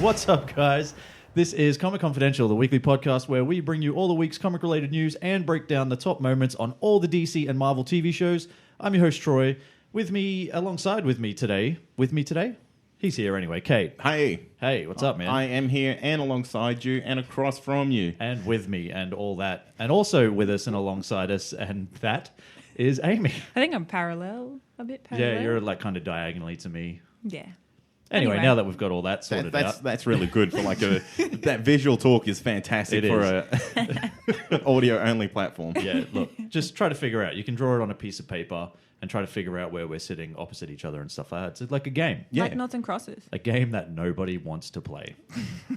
What's up, guys? This is Comic Confidential, the weekly podcast where we bring you all the week's comic-related news and break down the top moments on all the DC and Marvel TV shows. I'm your host, Troy. Alongside with me today, he's here anyway, Kate. Hey, what's up, man? I am here and alongside you and across from you. And with me and all that. And also with us and alongside us, and that is Amy. I think I'm a bit parallel. Yeah, you're like kind of diagonally to me. Yeah. Anyway, now that we've got all that sorted out. That's really good for like that visual talk is fantastic for an audio-only platform. Yeah, look, just try to figure out. You can draw it on a piece of paper and try to figure out where we're sitting opposite each other and stuff like that. It's like a game. Yeah. Like noughts and crosses. A game that nobody wants to play.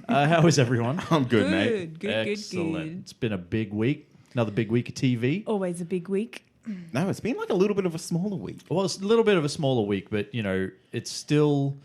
How is everyone? I'm good, mate. Good. It's been a big week. Another big week of TV. Always a big week. No, it's been like a little bit of a smaller week. Well, it's a little bit of a smaller week, but, you know, it's still...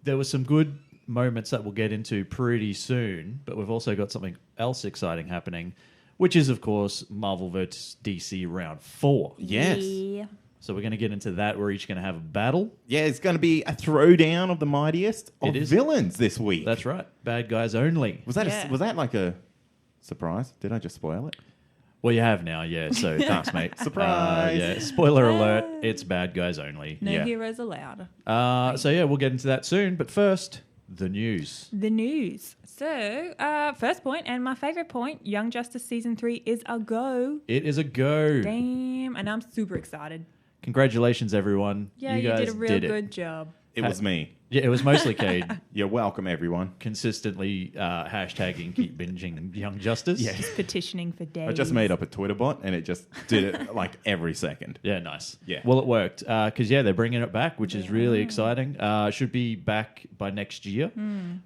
There were some good moments that we'll get into pretty soon, but we've also got something else exciting happening, which is, of course, Marvel vs. DC Round 4. Yes. Yeah. So we're going to get into that. We're each going to have a battle. Yeah, it's going to be a throwdown of the mightiest of villains this week. That's right. Bad guys only. Was that like a surprise? Did I just spoil it? Well, you have now, yeah. So thanks, mate. Surprise. Yeah. Spoiler alert. It's bad guys only. No heroes allowed. So, yeah, we'll get into that soon. But first, the news. So, first point, and my favourite point, Young Justice Season 3 is a go. It is a go. Damn. And I'm super excited. Congratulations, everyone. Yeah, you guys did a real did good job. It was me. Yeah, it was mostly Cade. You're welcome, everyone. Consistently hashtagging keep binging Young Justice. Yeah. Just petitioning for days. I just made up a Twitter bot and it just did it like every second. Yeah, nice. Yeah. Well, it worked because, they're bringing it back, which is really exciting. Should be back by next year,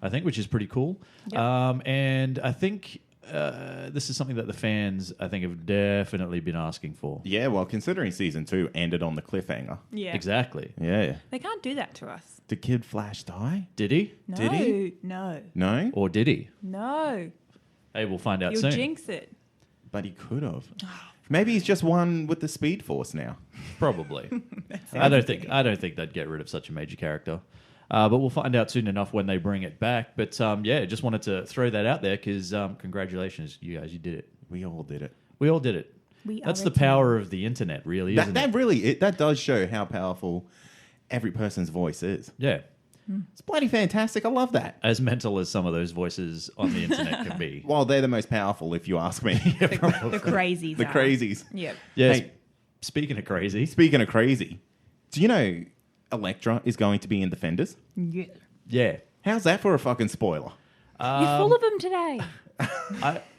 I think, which is pretty cool. Yep. And I think this is something that the fans, I think, have definitely been asking for. Yeah, well, considering Season 2 ended on the cliffhanger. Yeah. Exactly. Yeah. They can't do that to us. Did Kid Flash die? Did he? No. Did he? No. No? Or did he? No. Hey, we'll find out You'll soon. jinx it. But he could have. Maybe he's just one with the Speed Force now. Probably. I don't think they'd get rid of such a major character. But we'll find out soon enough when they bring it back. But just wanted to throw that out there because congratulations, you guys, you did it. We all did it. We all did it. That's the power of the internet, really, isn't it? That does show how powerful every person's voice is. Yeah. It's bloody fantastic. I love that. As mental as some of those voices on the internet can be. Well, they're the most powerful, if you ask me. The crazies. The crazies. Yep. Yes. Hey, speaking of crazy. speaking of crazy, do you know Elektra is going to be in Defenders? Yeah. Yeah. How's that for a fucking spoiler? You're full of them today.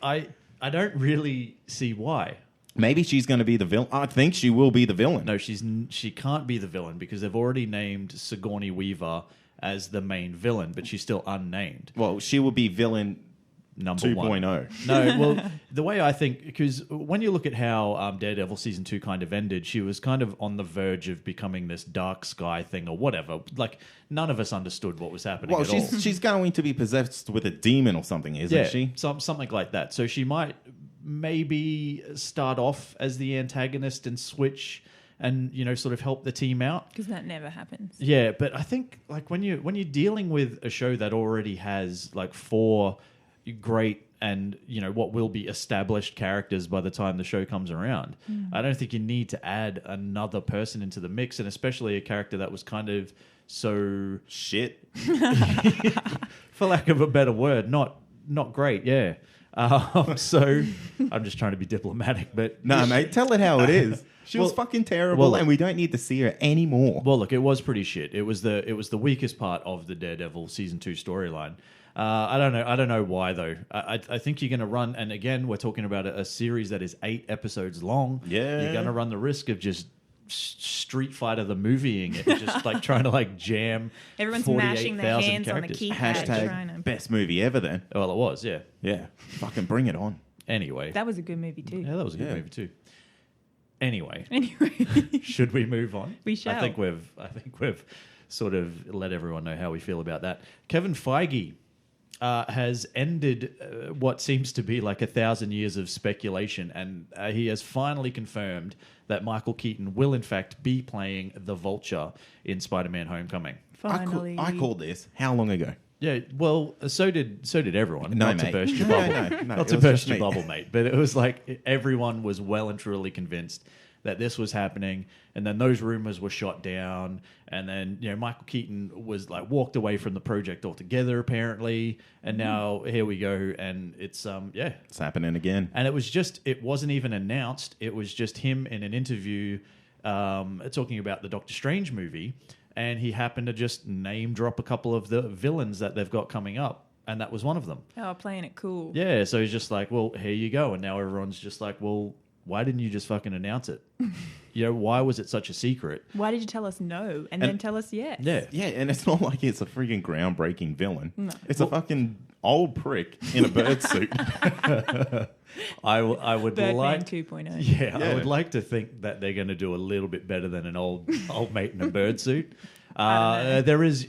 I don't really see why. Maybe she's going to be the villain. I think she will be the villain. No, she can't be the villain because they've already named Sigourney Weaver as the main villain, but she's still unnamed. Well, she will be villain Number 2.0. No, well, the way I think, because when you look at how Daredevil Season 2 kind of ended, she was kind of on the verge of becoming this dark sky thing or whatever. Like, none of us understood what was happening at all. She's going to be possessed with a demon or something, isn't she? Something like that. So she might maybe start off as the antagonist and switch and, sort of help the team out. Because that never happens. Yeah, but I think, like, when you're dealing with a show that already has, like, 4... great and what will be established characters by the time the show comes around. I don't think you need to add another person into the mix, and especially a character that was kind of so shit, for lack of a better word, not great. Yeah. So I'm just trying to be diplomatic, but no, mate, tell it how it is. She was fucking terrible, and we don't need to see her anymore. Well, look, it was pretty shit. It was the weakest part of the Daredevil Season 2 storyline. I don't know why though. I think you're going to run, and again, we're talking about a series that is 8 episodes long. Yeah, you're going to run the risk of just Street Fighter the movieing it, just like trying to like jam. Everyone's mashing their hands characters. on the keypad. Hashtag best movie ever. Then, well, it was, yeah. Fucking bring it on. Anyway, that was a good movie too. Yeah, that was a good movie too. Anyway, should we move on? We shall. I think we've sort of let everyone know how we feel about that. Kevin Feige has ended what seems to be like 1,000 years of speculation, and he has finally confirmed that Michael Keaton will in fact be playing the Vulture in Spider-Man Homecoming. Finally. I called this how long ago? Yeah, well, so did everyone. No, not to mate. burst your No, bubble. no, Not it to was burst just your me. bubble, mate. But it was like everyone was well and truly convinced that this was happening, and then those rumors were shot down, and then Michael Keaton was like walked away from the project altogether, apparently, and now here we go, and it's It's happening again. and it wasn't even announced. It was just him in an interview talking about the Doctor Strange movie. And he happened to just name drop a couple of the villains that they've got coming up. And that was one of them. Oh, playing it cool. Yeah, so he's just like, well, here you go. And now everyone's just like, well, why didn't you just fucking announce it? Why was it such a secret? Why did you tell us no and then tell us yes? Yeah. Yeah, and it's not like it's a freaking groundbreaking villain. No. It's a fucking old prick in a bird suit. I would Birdman like... 2.0. Yeah, I Yeah. would like to think that they're going to do a little bit better than an old mate in a bird suit. I don't know. There is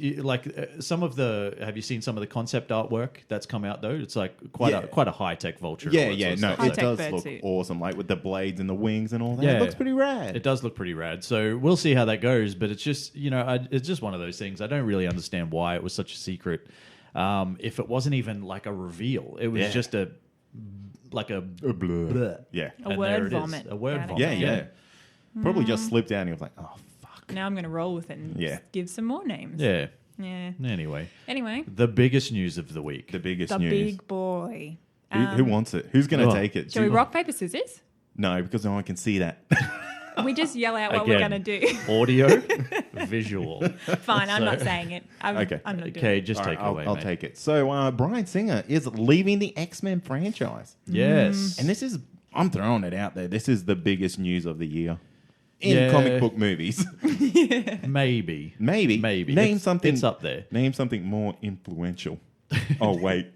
some of the. Have you seen some of the concept artwork that's come out though? It's like quite a high tech vulture. Yeah, and all that yeah, sort no, of it stuff. High-tech does bird look suit. awesome, like with the blades and the wings and all that. Yeah. It looks pretty rad. It does look pretty rad. So we'll see how that goes. But it's just it's just one of those things. I don't really understand why it was such a secret. If it wasn't even like a reveal, it was just a bleh. Yeah. A And word there it is. vomit. A word Out of vomit. Yeah, it. yeah. Probably just slipped out and he was like, oh, fuck. Now I'm going to roll with it and Yeah. give some more names. Yeah. Yeah. Anyway, Anyway, the biggest news of the week. The biggest the news. big boy. Who wants it? Who's going to Oh. take it? Shall we rock, paper, scissors? No, because no one can see that. We just yell out what we're Again. going to do. Audio, visual. Fine, I'm not saying it. Okay. I'm not doing Okay, it. just All take right, it away. I'll mate. take it. So Bryan Singer is leaving the X-Men franchise. Yes. And this is, I'm throwing it out there, this is the biggest news of the year. In Yeah. comic book movies. Maybe. Maybe. Maybe. Name It's- something. It's up there. Name something more influential. Oh, wait.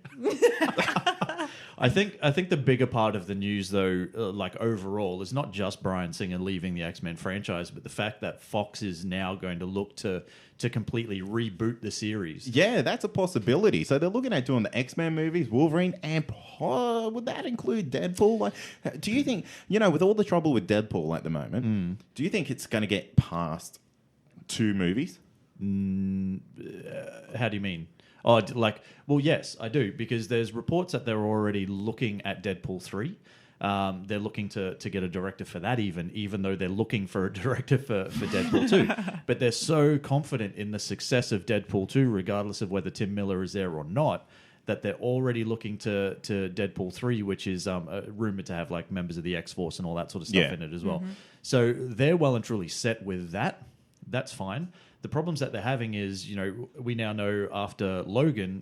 I think the bigger part of the news, though, like overall, is not just Bryan Singer leaving the X-Men franchise, but the fact that Fox is now going to look to completely reboot the series. Yeah, that's a possibility. So they're looking at doing the X-Men movies, Wolverine, and would that include Deadpool? Like, do you think, with all the trouble with Deadpool at the moment, do you think it's going to get past 2 movies? How do you mean? Oh, well, yes, I do, because there's reports that they're already looking at Deadpool 3. They're looking to get a director for that, even though they're looking for a director for Deadpool 2. But they're so confident in the success of Deadpool 2, regardless of whether Tim Miller is there or not, that they're already looking to Deadpool 3, which is rumored to have like members of the X-Force and all that sort of stuff in it as well. So they're well and truly set with that. That's fine. The problems that they're having is, we now know after Logan,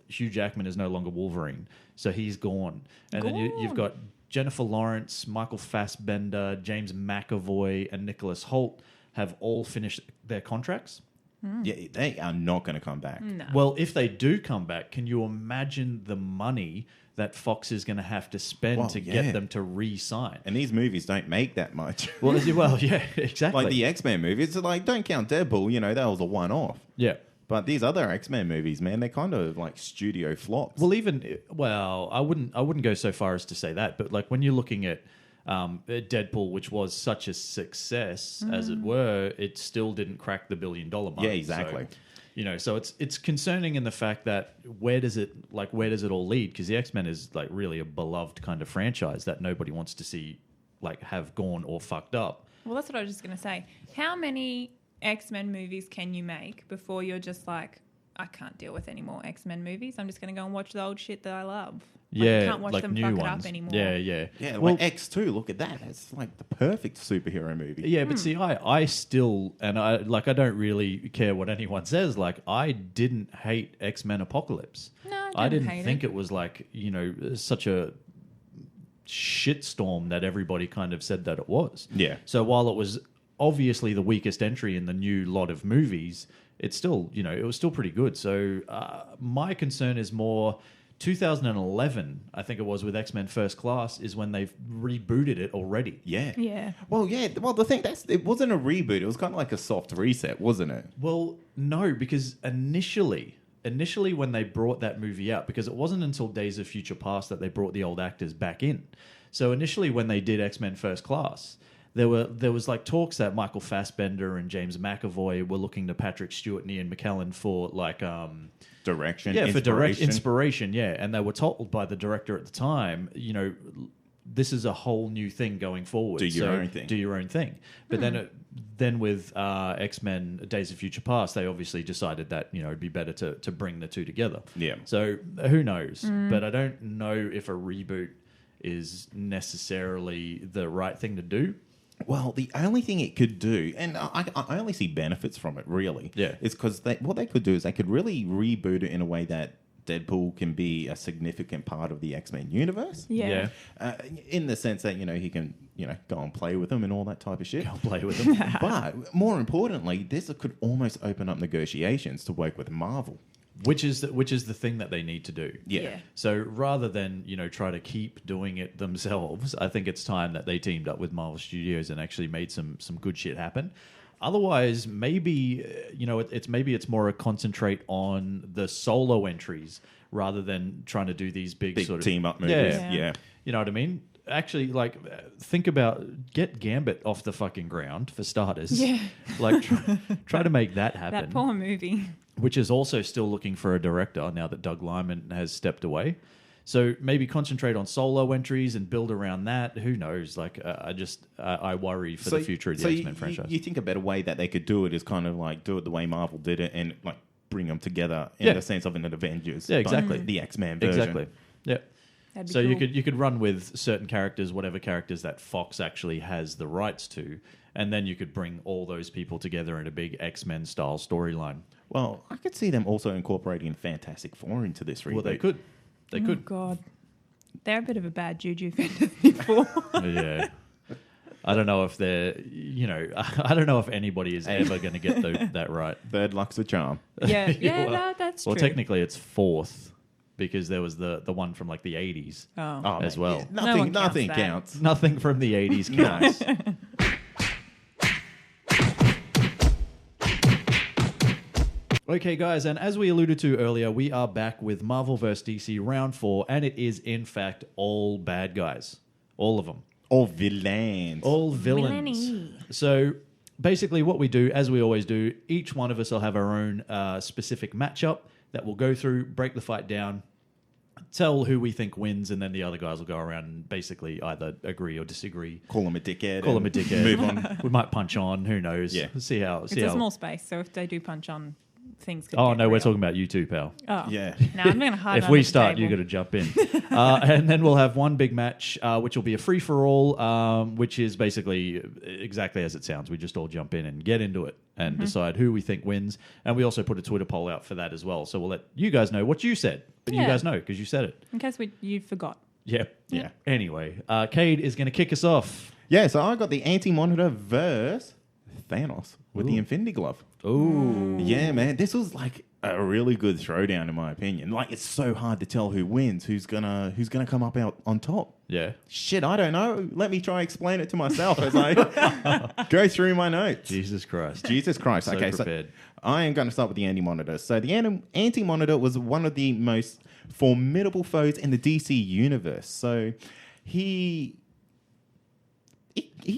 Hugh Jackman is no longer Wolverine. So he's gone. And then you've got Jennifer Lawrence, Michael Fassbender, James McAvoy, and Nicholas Hoult have all finished their contracts. Yeah, they are not going to come back. No. Well, if they do come back, can you imagine the money that Fox is going to have to spend Well, to yeah. get them to re-sign? And these movies don't make that much. Well, yeah, exactly. Like the X-Men movies, it's like, don't count Deadpool, that was a one-off. Yeah. But these other X-Men movies, man, they're kind of like studio flops. Well, I wouldn't go so far as to say that, but like when you're looking at Deadpool, which was such a success as it were, it still didn't crack the $1 billion mark. Yeah, exactly. So, so it's concerning in the fact that where does it all lead? Because the X-Men is like really a beloved kind of franchise that nobody wants to see like have gone or fucked up. Well, that's what I was just going to say. How many X-Men movies can you make before you're just like, I can't deal with any more X-Men movies. I'm just going to go and watch the old shit that I love. Like, I can't watch them new fuck it ones. up anymore. Yeah. Yeah, Well, like X2, look at that. It's like the perfect superhero movie. yeah, but see, I still, and I don't really care what anyone says. Like, I didn't hate X-Men Apocalypse. No, I didn't hate think it. it was like, such a shitstorm that everybody kind of said that it was. Yeah. So while it was obviously the weakest entry in the new lot of movies, it's still, it was still pretty good. So my concern is more 2011, I think it was, with X-Men First Class, is when they've rebooted it already. Yeah. Yeah. Well, yeah. Well, the thing, it wasn't a reboot. It was kind of like a soft reset, wasn't it? Well, no, because initially when they brought that movie out, because it wasn't until Days of Future Past that they brought the old actors back in. So initially when they did X-Men First Class, there was like talks that Michael Fassbender and James McAvoy were looking to Patrick Stewart and Ian McKellen for like direction, for direct inspiration, and they were told by the director at the time, this is a whole new thing going forward. Do your own thing. But then with X-Men Days of Future Past, they obviously decided that it'd be better to bring the two together. Yeah. So who knows? But I don't know if a reboot is necessarily the right thing to do. Well, the only thing it could do, and I only see benefits from it, really, is because what they could do is they could really reboot it in a way that Deadpool can be a significant part of the X-Men universe. Yeah. In the sense that, he can, go and play with them and all that type of shit. Go and play with them. But more importantly, this could almost open up negotiations to work with Marvel. Which is the thing that they need to do. Yeah. So rather than try to keep doing it themselves, I think it's time that they teamed up with Marvel Studios and actually made some good shit happen. Otherwise, maybe it's more a concentrate on the solo entries rather than trying to do these big sort of team up movies. Yeah. You know what I mean? Actually, think about get Gambit off the fucking ground for starters. Yeah. Try to make that happen. That poor movie. Which is also still looking for a director now that Doug Liman has stepped away. So maybe concentrate on solo entries and build around that. Who knows? I worry for the future of the X-Men franchise. You think a better way that they could do it is kind of do it the way Marvel did it and bring them together in the sense of an Avengers. Yeah, exactly. The X-Men version. Exactly. Yeah. So cool. you could run with certain characters, whatever characters that Fox actually has the rights to, and then you could bring all those people together in a big X-Men style storyline. Well, I could see them also incorporating Fantastic Four into this reboot. Well, they could. They could. Oh, God. They're a bit of a bad juju Fantastic Four. Yeah. I don't know if they're, I don't know if anybody is ever going to get that right. Third luck's a charm. Yeah, well, that's true. true. Well, technically it's fourth because there was the one from the 80s as well. Yeah, nothing counts. counts. Nothing from the 80s counts. Okay, guys, and as we alluded to earlier, we are back with Marvel vs. DC Round 4, and it is, in fact, all bad guys. All of them. All villains. All villains. Villainy. So, basically, what we do, as we always do, each one of us will have our own specific matchup that we'll go through, break the fight down, tell who we think wins, and then the other guys will go around and basically either agree or disagree. Call him a dickhead. Move on. We might punch on. Who knows? Yeah. See how. It's a small space, so if they do punch on, things could Oh, get no, we're real. talking about you too, pal. Oh. Yeah. No, I'm going to hide If under we the start, table. you got to jump in. And then we'll have one big match, which will be a free-for-all, which is basically exactly as it sounds. We just all jump in and get into it and decide who we think wins. And we also put a Twitter poll out for that as well. So we'll let you guys know what you said. But you Yeah. guys know because you said it. In case you forgot. Yep. Yeah. Anyway, Cade is going to kick us off. Yeah, so I got the Anti-Monitor versus Thanos with the Infinity Glove. Ooh. Yeah, man. This was a really good throwdown in my opinion. It's so hard to tell who wins, who's gonna come up out on top. Yeah. Shit, I don't know. Let me try explain it to myself as I go through my notes. Jesus Christ. Jesus Christ. So Okay, prepared. so I am going to start with the Anti-Monitor. So the Anti-Monitor was one of the most formidable foes in the DC universe. So he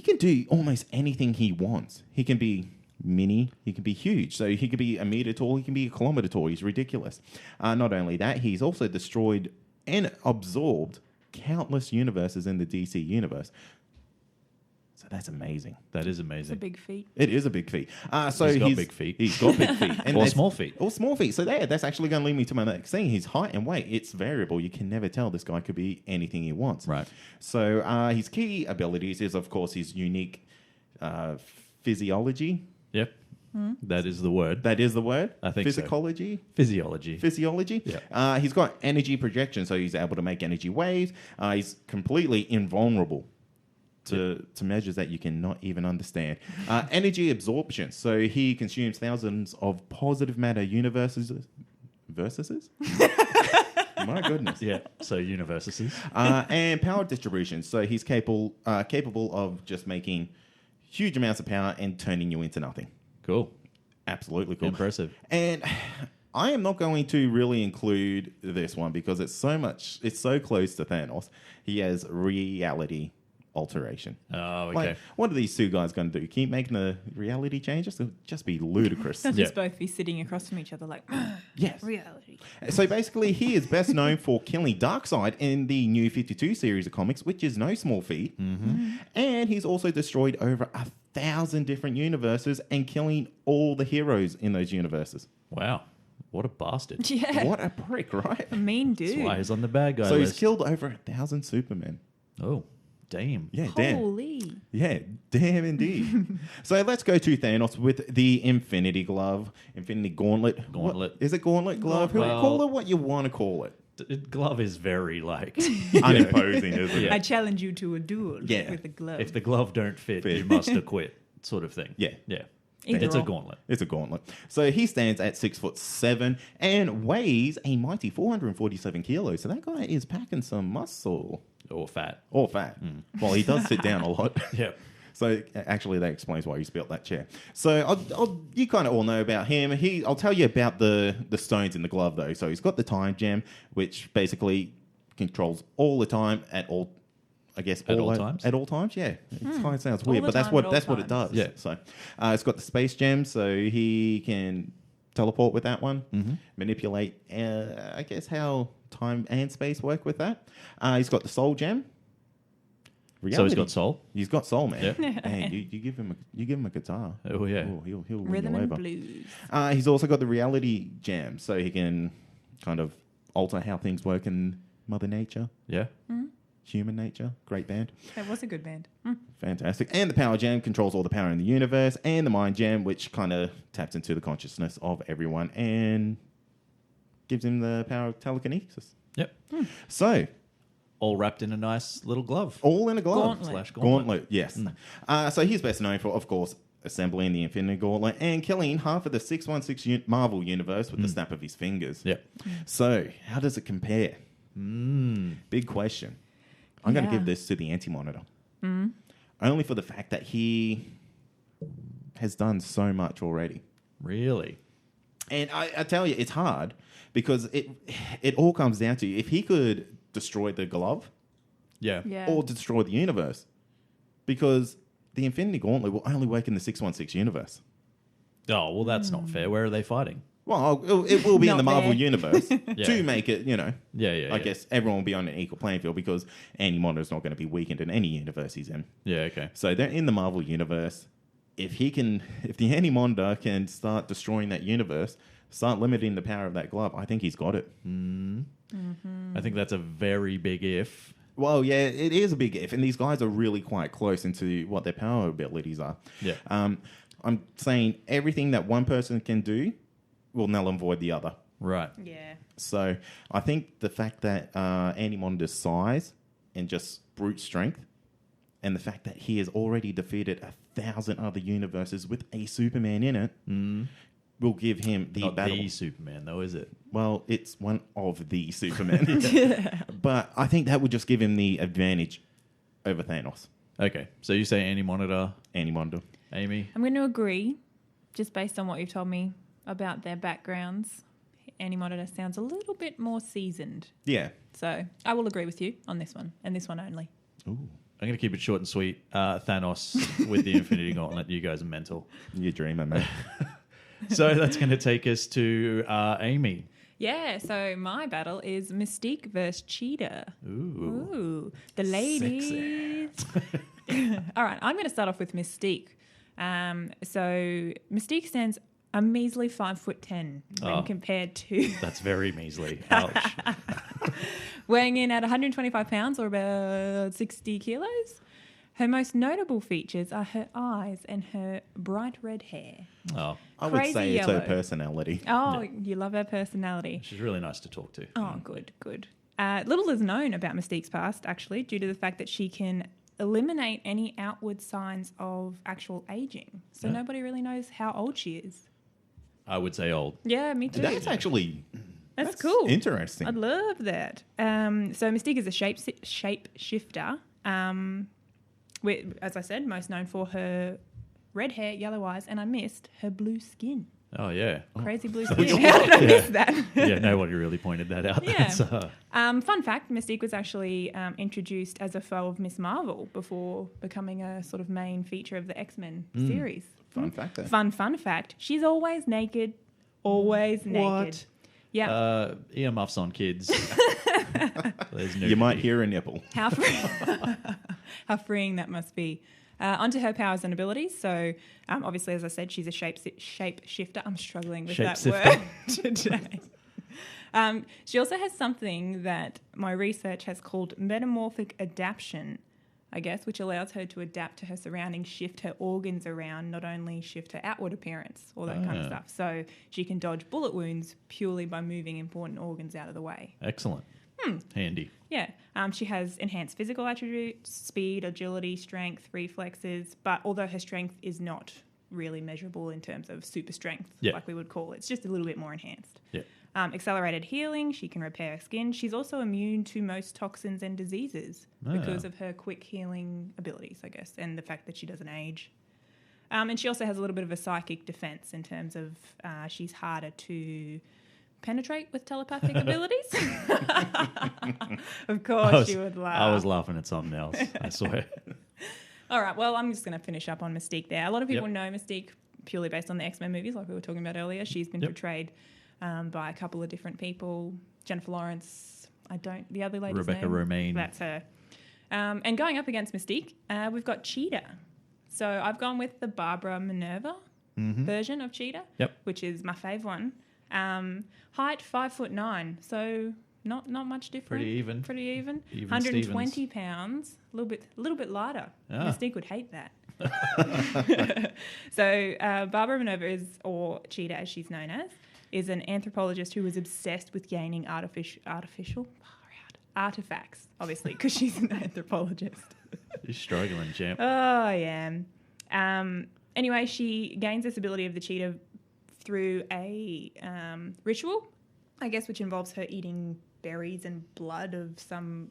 can do almost anything he wants. He can be mini, he can be huge. So he could be a meter tall, he can be a kilometer tall. He's ridiculous. Not only that, he's also destroyed and absorbed countless universes in the DC universe. So that's amazing. That is It's a amazing. big feat. It is a big feat. So He's got big feet. He's got big feet. And Or that's- small feet. Or small feet. So that's actually going to lead me to my next thing. His height and weight, it's variable. You can never tell. This guy could be anything he wants. Right. So his key abilities is, of course, his unique physiology. Yep. That is the word. That is the word? I think so. Physiology? Physiology. Physiology. Yeah. He's got energy projection, so he's able to make energy waves. He's completely invulnerable to measures that you cannot even understand. Energy absorption, so he consumes thousands of positive matter universes. Versuses? My goodness. Yeah. So universes. And power distribution, so he's capable of just making huge amounts of power and turning you into nothing. Cool. Absolutely cool. Impressive. And I am not going to really include this one because it's so close to Thanos. He has reality alteration. Oh, okay. Like, what are these two guys going to do? Keep making a reality change? Just be ludicrous. They'll just both be sitting across from each other like, Yes. reality. So basically, he is best known for killing Darkseid in the New 52 series of comics, which is no small feat. And he's also destroyed over 1,000 different universes and killing all the heroes in those universes. Wow. What a bastard. Yeah. What a prick, right? A mean dude. That's why he's on the bad guy So list. he's killed over 1,000 Supermen. Oh, damn. Yeah, damn. Holy. Yeah, damn indeed. So let's go to Thanos with the Infinity Glove, Infinity Gauntlet. Gauntlet. Is it Gauntlet Glove? Well- Call it what you want to call it. Glove is very like... Unimposing, isn't it? Yeah. I challenge you to a duel Yeah. with a glove. If the glove don't fit, you must acquit, sort of thing. Yeah. Yeah. Either It's or. a gauntlet. It's a gauntlet. So he stands at 6'7" and weighs a mighty 447 kilos. So that guy is packing some muscle Or fat. or fat. Well, he does sit down a lot. Yeah. So actually, that explains why he's built that chair. So you kind of all know about him. I'll tell you about the stones in the glove though. So he's got the time gem, which basically controls all the time at all. I guess At all times? At all times, yeah. It kind of sounds All weird, the but that's time, what at all that's what it times. does. Yeah. So it's got the space gem, so he can teleport with that one, manipulate. I guess how time and space work with that. He's got the soul gem. So he's Reality. got soul. He's got soul, man. Yeah. Man, you give him a guitar. Oh, yeah. Oh, he'll win Rhythm you and over. blues. He's also got the reality gem, so he can kind of alter how things work in Mother Nature, Yeah. Human Nature. Great band. That was a good band. Fantastic. And the power gem controls all the power in the universe, and the mind gem, which kind of taps into the consciousness of everyone and gives him the power of telekinesis. Yep. So, All wrapped in a nice little glove. all in a glove. Gauntlet. Gauntlet, yes. So he's best known for, of course, assembling the Infinity Gauntlet and killing half of the 616 Marvel universe with the snap of his fingers. Yep. So, how does it compare? Big question. I'm going to Yeah. give this to the Anti-Monitor. Only for the fact that he has done so much already. Really? And I tell you, it's hard because it all comes down to if he could destroy the glove Yeah. Yeah. or destroy the universe, because the Infinity Gauntlet will only work in the 616 universe. Oh, well, that's not fair. Where are they fighting? Well, it will be in Not the Marvel there. universe Yeah. to make it, Yeah, I guess everyone will be on an equal playing field because Anti-Monitor's not going to be weakened in any universe he's in. Yeah, okay. So they're in the Marvel universe. If the Anti-Monitor can start destroying that universe, start limiting the power of that glove, I think he's got it. I think that's a very big if. Well, yeah, it is a big if, and these guys are really quite close into what their power abilities are. Yeah. I'm saying everything that one person can do will null and void the other. Right. Yeah. So I think the fact that Anti-Monitor's size and just brute strength, and the fact that he has already defeated 1,000 other universes with a Superman in it, will give him the Not battle. the Superman, though, is it? Well, it's one of the Supermen. But I think that would just give him the advantage over Thanos. Okay. So you say Anti-Monitor, Anti-Monitor. Amy? I'm going to agree, just based on what you've told me about their backgrounds. Anti-Monitor sounds a little bit more seasoned. Yeah. So I will agree with you on this one, and this one only. Ooh, I'm going to keep it short and sweet. Thanos with the Infinity Gauntlet. You guys are mental. you're dreaming, man. So that's going to take us to Amy. Yeah, so my battle is Mystique versus Cheetah. Ooh. Ooh, the ladies. All right, I'm going to start off with Mystique. So Mystique stands a measly 5'10" when compared to That's very measly. Ouch. weighing in at 125 pounds or about 60 kilos. Her most notable features are her eyes and her bright red hair. Oh, I would Crazy say it's her yellow. personality. Oh, you love her personality. she's really nice to talk to. Oh, good, good. Little is known about Mystique's past, actually, due to the fact that she can eliminate any outward signs of actual aging. So nobody really knows how old she is. I would say old. Yeah, me too. That's actually That's cool. interesting. I'd love that. So Mystique is a shapeshifter. As I said, most known for her red hair, yellow eyes, and I missed her blue skin. Oh, yeah. Crazy blue skin. How did I miss that? Yeah, nobody really pointed that out. Yeah. So, Fun fact, Mystique was actually introduced as a foe of Miss Marvel before becoming a sort of main feature of the X-Men series. Fun fact there. Fun fact. She's always naked. Always naked. What? Yeah. Earmuffs on, kids. There's You might hear a nipple. How freeing that must be. Onto her powers and abilities. So, obviously, as I said, she's a shape shifter. I'm struggling with that word today. She also has something that my research has called metamorphic adaptation, I guess, which allows her to adapt to her surroundings, shift her organs around, not only shift her outward appearance, all that kind of stuff. So she can dodge bullet wounds purely by moving important organs out of the way. Excellent. Handy. Yeah. She has enhanced physical attributes, speed, agility, strength, reflexes, but although her strength is not really measurable in terms of super strength, like we would call it, it's just a little bit more enhanced. Yeah. Accelerated healing, she can repair her skin. She's also immune to most toxins and diseases because of her quick healing abilities, I guess, and the fact that she doesn't age. And she also has a little bit of a psychic defense in terms of she's harder to penetrate with telepathic abilities. Of course, you would laugh. I was laughing at something else, I swear. All right, well, I'm just going to finish up on Mystique there. A lot of people know Mystique purely based on the X-Men movies, like we were talking about earlier. She's been portrayed by a couple of different people. Jennifer Lawrence, the other lady's Rebecca name. Romijn. That's her. And going up against Mystique, we've got Cheetah. So I've gone with the Barbara Minerva version of Cheetah, which is my fave one. Height 5'9", so not much different. Pretty even. 120 Stevens. pounds, a little bit lighter. Ah. Mystique would hate that. So Barbara Minerva or Cheetah as she's known as, is an anthropologist who was obsessed with gaining artificial artifacts, obviously, because she's an anthropologist. You're struggling, champ. Oh, yeah. Anyway, she gains this ability of the cheetah through a ritual, I guess, which involves her eating berries and blood of some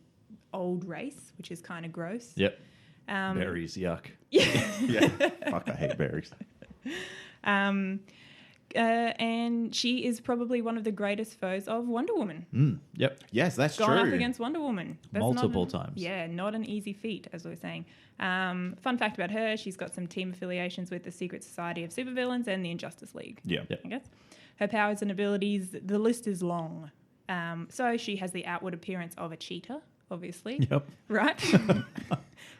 old race, which is kind of gross. Yep. Berries, yuck. Yeah. Fuck, I hate berries. And she is probably one of the greatest foes of Wonder Woman. Yep. Yes, that's true. Gone up against Wonder Woman. That's Multiple times. Yeah, not an easy feat, as we were saying. Fun fact about her, she's got some team affiliations with the Secret Society of Supervillains and the Injustice League. Yeah. I guess. Her powers and abilities, the list is long. So she has the outward appearance of a cheetah, obviously. Yep. Right?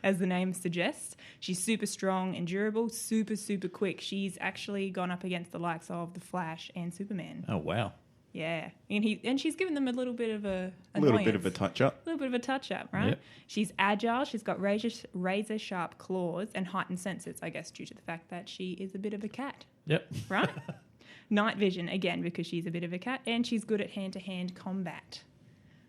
As the name suggests. She's super strong and durable, super, super quick. She's actually gone up against the likes of The Flash and Superman. Oh, wow. Yeah. And she's given them a little bit of a little bit of a touch-up. A little bit of a touch-up, right? Yep. She's agile. She's got razor-sharp claws and heightened senses, I guess, due to the fact that she is a bit of a cat. Yep. Right? Night vision, again, because she's a bit of a cat. And she's good at hand-to-hand combat.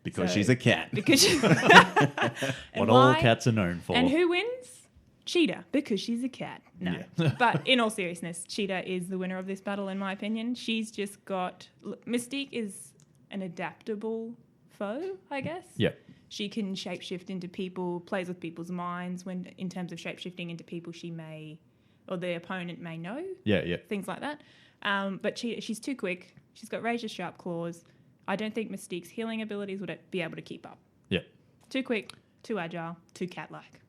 Because she's a cat. Because she's... What all cats are known for. And who wins? Cheetah, because she's a cat. No. Yeah. But in all seriousness, Cheetah is the winner of this battle, in my opinion. She's just got... Mystique is an adaptable foe, I guess. Yep. She can shapeshift into people, plays with people's minds when, in terms of shapeshifting into people she may, or the opponent may know. Yeah. Things like that. But she's too quick. She's got razor-sharp claws. I don't think Mystique's healing abilities would be able to keep up. Yeah. Too quick, too agile, too cat-like.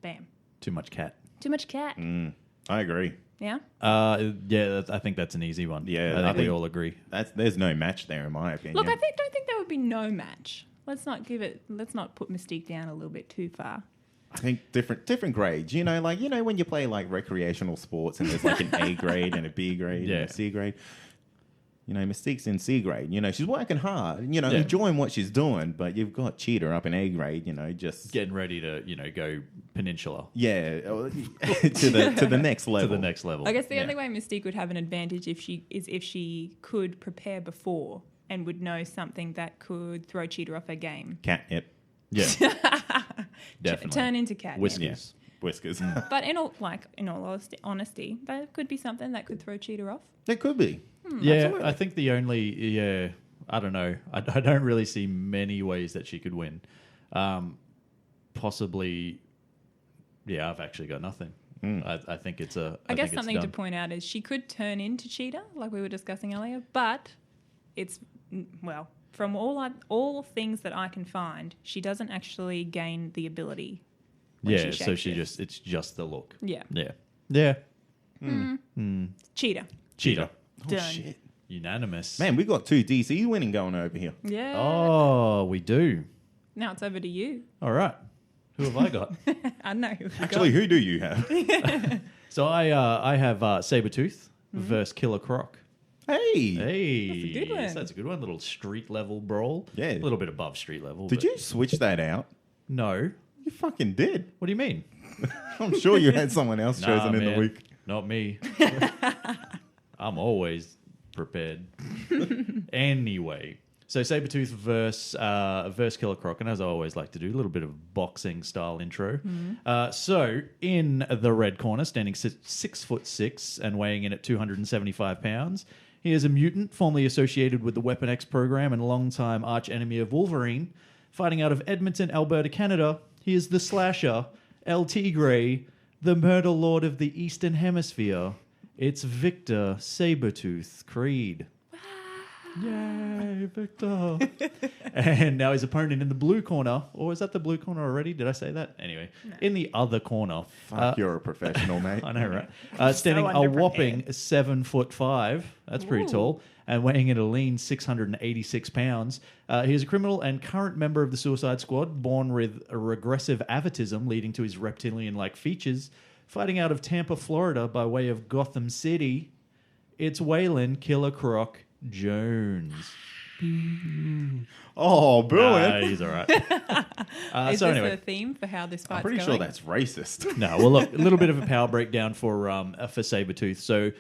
Bam. Too much cat. Too much cat. I agree. Yeah? Yeah, I think that's an easy one. Yeah, I think we all agree. There's no match there, in my opinion. Look, I don't think there would be no match. Let's not put Mystique down a little bit too far. I think different grades. When you play like recreational sports and there's like an A grade and a B grade and a C grade. Mystique's in C grade. She's working hard. Enjoying what she's doing. But you've got Cheetah up in A grade. Just getting ready to go peninsula. Yeah, to the next level. To the next level. I guess the only way Mystique would have an advantage if she could prepare before and would know something that could throw Cheetah off her game. Catnip. Yeah, definitely. Turn into cat. Whiskers. Whiskers. But in all honesty, that could be something that could throw Cheetah off. It could be. Yeah, absolutely. I think the only I don't know. I don't really see many ways that she could win. Possibly, I've actually got nothing. I think it's a. I guess think it's something to done. point out is she could turn into Cheetah, like we were discussing earlier, but it's, well, from all things that I can find, she doesn't actually gain the ability. Yeah, so it's just the look. Yeah. Yeah. Cheetah. Cheetah. Oh, Done. shit. Unanimous. Man, we got 2 DC winning going over here. Yeah. Oh, we do. Now it's over to you. All right. Who have I got? I know. Who we Actually, got. who do you have? So I have Sabretooth versus Killer Croc. Hey. Hey, That's a good one. That's a good one. Little street level brawl. Yeah. A little bit above street level. Did but you switch that out? No. You fucking did. What do you mean? I'm sure you had someone else chosen in the man. week. Not me. I'm always prepared. Anyway, so Sabretooth versus Killer Croc, and as I always like to do, a little bit of boxing style intro. So in the red corner, standing 6'6" and weighing in at 275 pounds, he is a mutant formerly associated with the Weapon X program and longtime arch enemy of Wolverine. Fighting out of Edmonton, Alberta, Canada, he is the Slasher, El Tigre, the murder lord of the Eastern Hemisphere. It's Victor Sabretooth Creed. Yay, Victor. And now his opponent in the blue corner, or is that the blue corner already? Did I say that? Anyway, in the other corner. Fuck, you're a professional, mate. I know, right? Standing a whopping 7'5". That's pretty tall. And weighing in a lean 686 pounds. He is a criminal and current member of the Suicide Squad, born with a regressive avatism leading to his reptilian-like features. Fighting out of Tampa, Florida by way of Gotham City, it's Waylon Killer Croc Jones. Oh, brilliant. Nah, he's all right. Is so this anyway, the theme for how this fight's I'm pretty going? sure that's racist. no, well, look, a little bit of a power breakdown for Sabretooth. So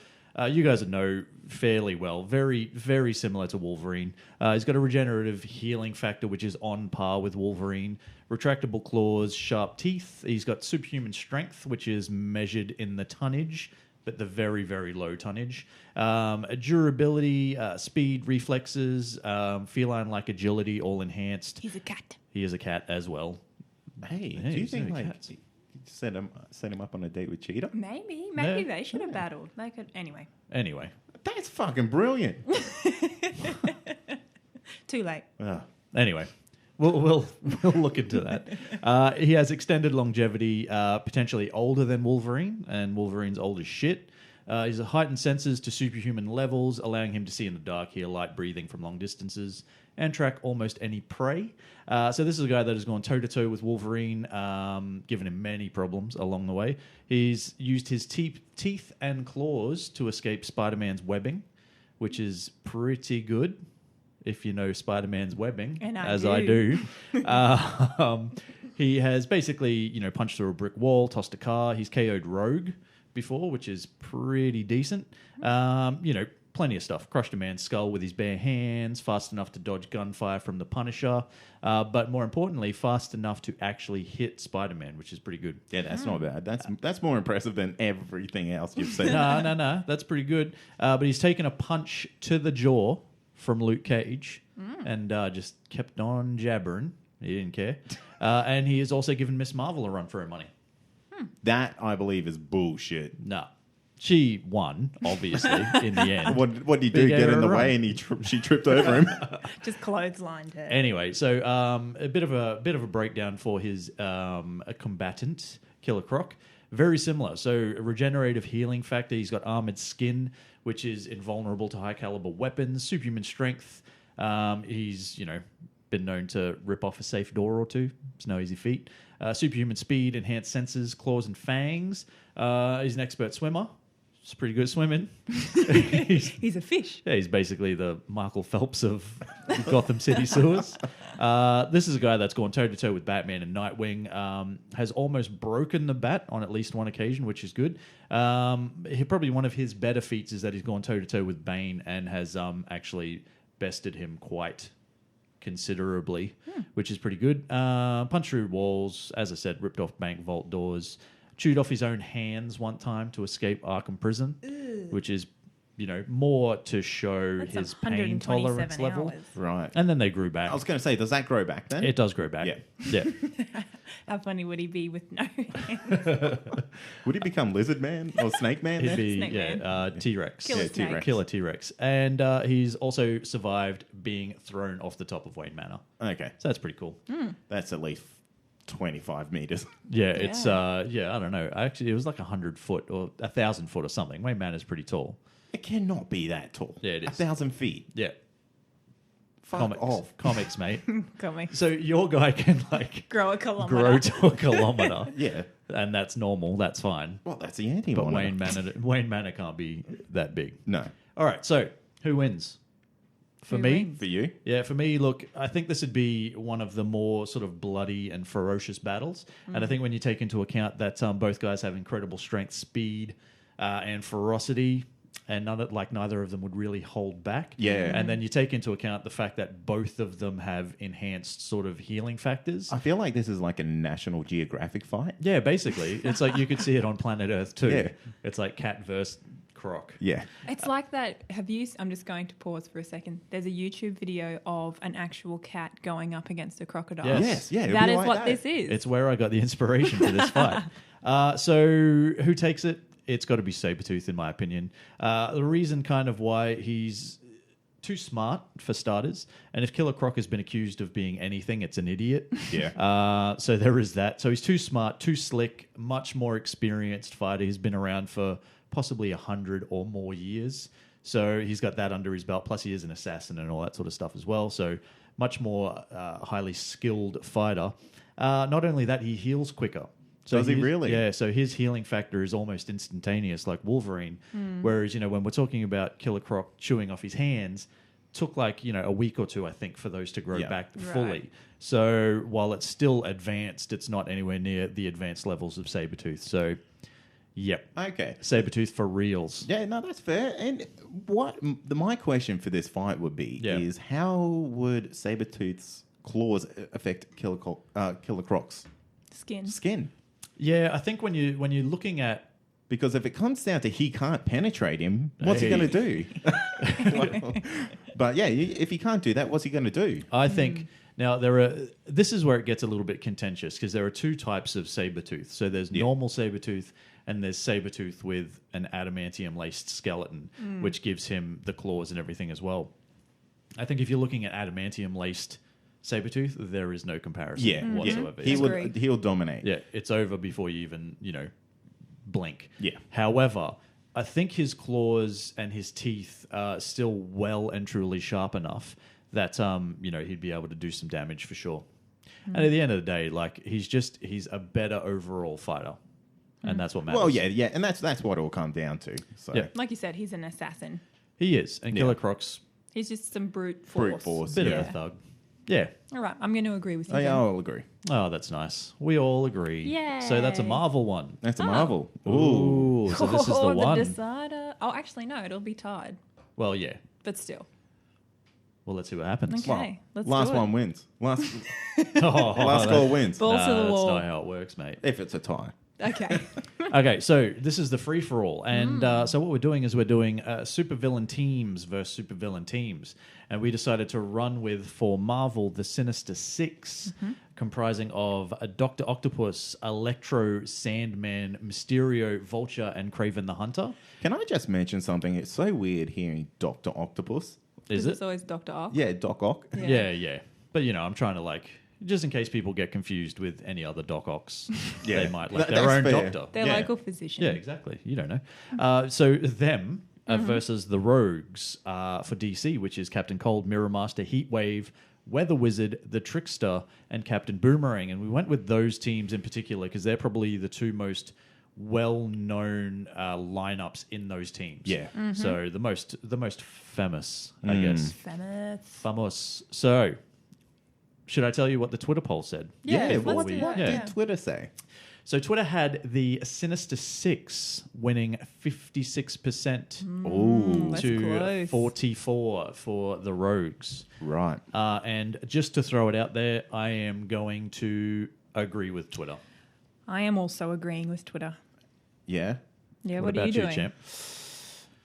you guys know fairly well. Very, very similar to Wolverine. He's got a regenerative healing factor, which is on par with Wolverine. Retractable claws, sharp teeth. He's got superhuman strength, which is measured in the tonnage, but the very, very low tonnage. Durability, speed, reflexes, feline-like agility, all enhanced. He's a cat. He is a cat as well. Hey, Yeah, do you he's think no like cats. you set him up on a date with Cheetah? Maybe Yeah. they should have battled. They could anyway. Anyway. That's fucking brilliant. Too late. Anyway, we'll look into that. He has extended longevity, potentially older than Wolverine, and Wolverine's old as shit. He's a heightened senses to superhuman levels, allowing him to see in the dark, hear light breathing from long distances, and track almost any prey. So this is a guy that has gone toe-to-toe with Wolverine, given him many problems along the way. He's used his teeth and claws to escape Spider-Man's webbing, which is pretty good. If you know Spider-Man's webbing, And I as do. I do. He has basically, punched through a brick wall, tossed a car. He's KO'd Rogue before, which is pretty decent. Plenty of stuff. Crushed a man's skull with his bare hands, fast enough to dodge gunfire from the Punisher, but more importantly, fast enough to actually hit Spider-Man, which is pretty good. Yeah, that's not bad. That's more impressive than everything else you've said. No, that's pretty good. But he's taken a punch to the jaw from Luke Cage and just kept on jabbering. He didn't care. And he has also given Miss Marvel a run for her money. That, I believe, is bullshit. No. She won, obviously, in the end. What did he do? Big Get in error the run. way and she tripped over him? Just clotheslined her. Anyway, so a bit of a breakdown for his a combatant, Killer Croc. Very similar. So a regenerative healing factor. He's got armored skin, which is invulnerable to high caliber weapons. Superhuman strength. He's been known to rip off a safe door or two. It's no easy feat. Superhuman speed, enhanced senses, claws and fangs. He's an expert swimmer. He's pretty good at swimming. He's a fish. Yeah, he's basically the Michael Phelps of Gotham City sewers. This is a guy that's gone toe-to-toe with Batman and Nightwing. Has almost broken the bat on at least one occasion, which is good. Probably one of his better feats is that he's gone toe-to-toe with Bane and has actually bested him quite considerably, which is pretty good. Punched through walls, as I said, ripped off bank vault doors. Chewed off his own hands one time to escape Arkham Prison, which is more to show That's his pain 127 tolerance level. hours. Right. And then they grew back. I was going to say, does that grow back then? It does grow back. Yeah. Yeah. How funny would he be with no hands? Would he become Lizard Man or Snake Man? He'd then? be Snake Man. T-Rex. Killer Yeah, T-Rex. Killer T-Rex. And he's also survived being thrown off the top of Wayne Manor. Okay. So that's pretty cool. That's at least 25 meters. Yeah, it's I don't know. Actually, it was like 100 foot or 1,000 foot or something. Wayne Manor's pretty tall. It cannot be that tall. Yeah, it is. 1,000 feet. Yeah. Fuck off. Comics, mate. Comics. So your guy can Grow a kilometer. grow to a kilometer. Yeah. And that's normal. That's fine. Well, that's the anti But Wayne Manor can't be that big. No. All right. So who wins? For Who me, wins? For you? yeah, for me, look, I think this would be one of the more sort of bloody and ferocious battles. And I think when you take into account that both guys have incredible strength, speed, and ferocity, and neither of them would really hold back. Yeah. And then you take into account the fact that both of them have enhanced sort of healing factors. I feel like this is like a National Geographic fight. Yeah, basically. It's like you could see it on Planet Earth too. Yeah. It's like cat versus croc. Yeah. It's like that. I'm just going to pause for a second. There's a YouTube video of an actual cat going up against a crocodile. Yes. Yes. Yeah. it'll That be is like what that. this is. It's where I got the inspiration for this fight. So who takes it? It's got to be Sabretooth, in my opinion. The reason kind of why he's too smart, for starters. And if Killer Croc has been accused of being anything, it's an idiot. Yeah. So there is that. So he's too smart, too slick, much more experienced fighter. He's been around for possibly 100 or more years. So he's got that under his belt. Plus he is an assassin and all that sort of stuff as well. So much more highly skilled fighter. Not only that, he heals quicker. So Does he really? Yeah, so his healing factor is almost instantaneous, like Wolverine. Whereas, when we're talking about Killer Croc chewing off his hands, took a week or two, I think, for those to grow Yeah. back Right. fully. So while it's still advanced, it's not anywhere near the advanced levels of Sabretooth. So, yep. Okay. Sabretooth for reals. Yeah, no, that's fair. And my question for this fight would be is how would Sabretooth's claws affect Killer Croc's Skin. skin? Yeah, I think when you're looking at... Because if it comes down to he can't penetrate him, what's he Hey. going to do? But yeah, if he can't do that, what's he going to do? I think... Now, this is where it gets a little bit contentious because there are two types of Sabretooth. So there's normal Sabretooth and there's Sabretooth with an adamantium-laced skeleton, which gives him the claws and everything as well. I think if you're looking at adamantium-laced Sabretooth, there is no comparison whatsoever. Yeah. He'll dominate. Yeah, it's over before you even, blink. Yeah. However, I think his claws and his teeth are still well and truly sharp enough that, he'd be able to do some damage for sure. And at the end of the day, he's a better overall fighter. And that's what matters. Well, yeah, and that's what it'll come down to. So. Yeah. Like you said, he's an assassin. He is. And Killer Croc's He's just some brute force. Brute force. a bit Yeah. of a thug. Yeah. All right, I'm going to agree with you. Oh, yeah, then. I'll agree. Oh, that's nice. We all agree. Yay. So that's a Marvel one. That's a Marvel. Ooh. Ooh, so this is the one. The decider. Oh, actually, no, it'll be tied. Well, yeah. But still. Well, let's see what happens. Okay, let's Last do it. one wins. Last Last score wins. Balls to the That's wall. not how it works, mate. If it's a tie. Okay. Okay, so this is the free-for-all. And so what we're doing is we're doing supervillain teams versus supervillain teams. And we decided to run with, for Marvel, the Sinister Six, comprising of Dr. Octopus, Electro, Sandman, Mysterio, Vulture, and Kraven the Hunter. Can I just mention something? It's so weird hearing Dr. Octopus. Is It's it? always Dr. Ock. Yeah, Doc Ock. Yeah. But, I'm trying to, just in case people get confused with any other Doc Ocks, Yeah. they might like That- their that's own fair. doctor. Their Yeah. local physician. Yeah, exactly. You don't know. So them versus the Rogues for DC, which is Captain Cold, Mirror Master, Heatwave, Weather Wizard, the Trickster, and Captain Boomerang. And we went with those teams in particular because they're probably the two most well-known lineups in those teams. Yeah. So the most famous, I guess. Famous. So, should I tell you what the Twitter poll said? Yeah, before let's we- do that. What yeah. did Twitter say? So Twitter had the Sinister Six winning 56% That's to close. 44 for the Rogues. Right. And just to throw it out there, I am going to agree with Twitter. I am also agreeing with Twitter. Yeah. Yeah, what are about you doing? champ?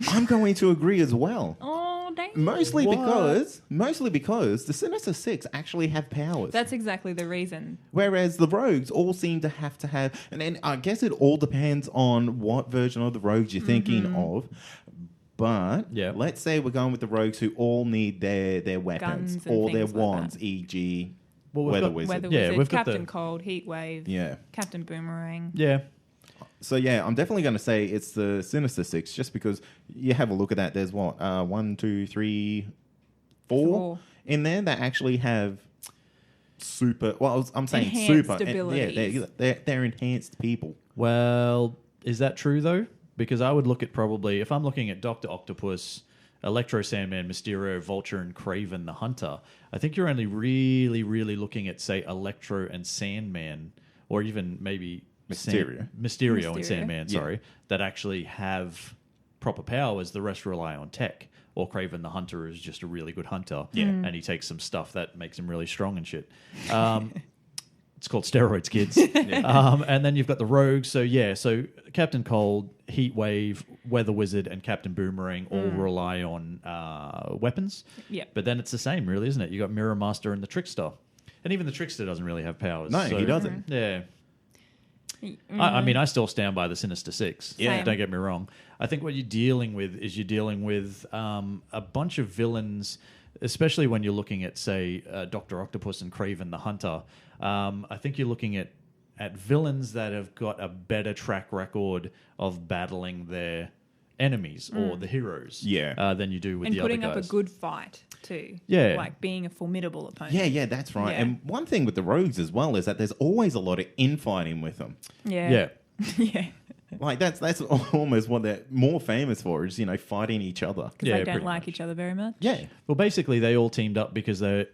I'm going to agree as well. Oh, dang. Mostly What? because the Sinister Six actually have powers. That's exactly the reason. Whereas the rogues all seem to have, and then I guess it all depends on what version of the rogues you're thinking of. But let's say we're going with the rogues who all need their weapons Guns and or their things like wands, that. e.g. Well, we've Weather got- Wizard. Weather Yeah, Wizard, we've got Captain the- Cold, Heat Wave, Yeah. Captain Boomerang. Yeah. So yeah, I'm definitely going to say it's the Sinister Six, just because you have a look at that. There's what 1, 2, 3, 4 in there that actually have super. Well, I'm saying Enhanced super. abilities. They're enhanced people. Well, is that true though? Because I would look at probably, if I'm looking at Dr. Octopus, Electro, Sandman, Mysterio, Vulture, and Kraven the Hunter, I think you're only really looking at, say, Electro and Sandman, or even maybe Mysterio. Mysterio and Mysterio. Sandman, sorry, that actually have proper powers. The rest rely on tech. Or Kraven the Hunter is just a really good hunter. Yeah. And he takes some stuff that makes him really strong and shit. It's called steroids, kids. And then you've got the rogues. So Captain Cold, Heat Wave, Weather Wizard, and Captain Boomerang all rely on weapons. Yeah. But then it's the same, really, isn't it? You got Mirror Master and the Trickster. And even the Trickster doesn't really have powers. No, he doesn't. Yeah. I mean, I still stand by the Sinister Six. Yeah. Don't get me wrong. I think what you're dealing with is a bunch of villains, especially when you're looking at, say, Dr. Octopus and Kraven the Hunter. I think you're looking at villains that have got a better track record of battling their enemies or the heroes than you do with And the other putting guys. up a good fight, too. Yeah. Like being a formidable opponent. Yeah, that's right. Yeah. And one thing with the rogues as well is that there's always a lot of infighting with them. Yeah. Yeah. Yeah. Like that's almost what they're more famous for is fighting each other. Because Yeah, they don't pretty like much. each other very much. Yeah. Well, basically, they all teamed up because they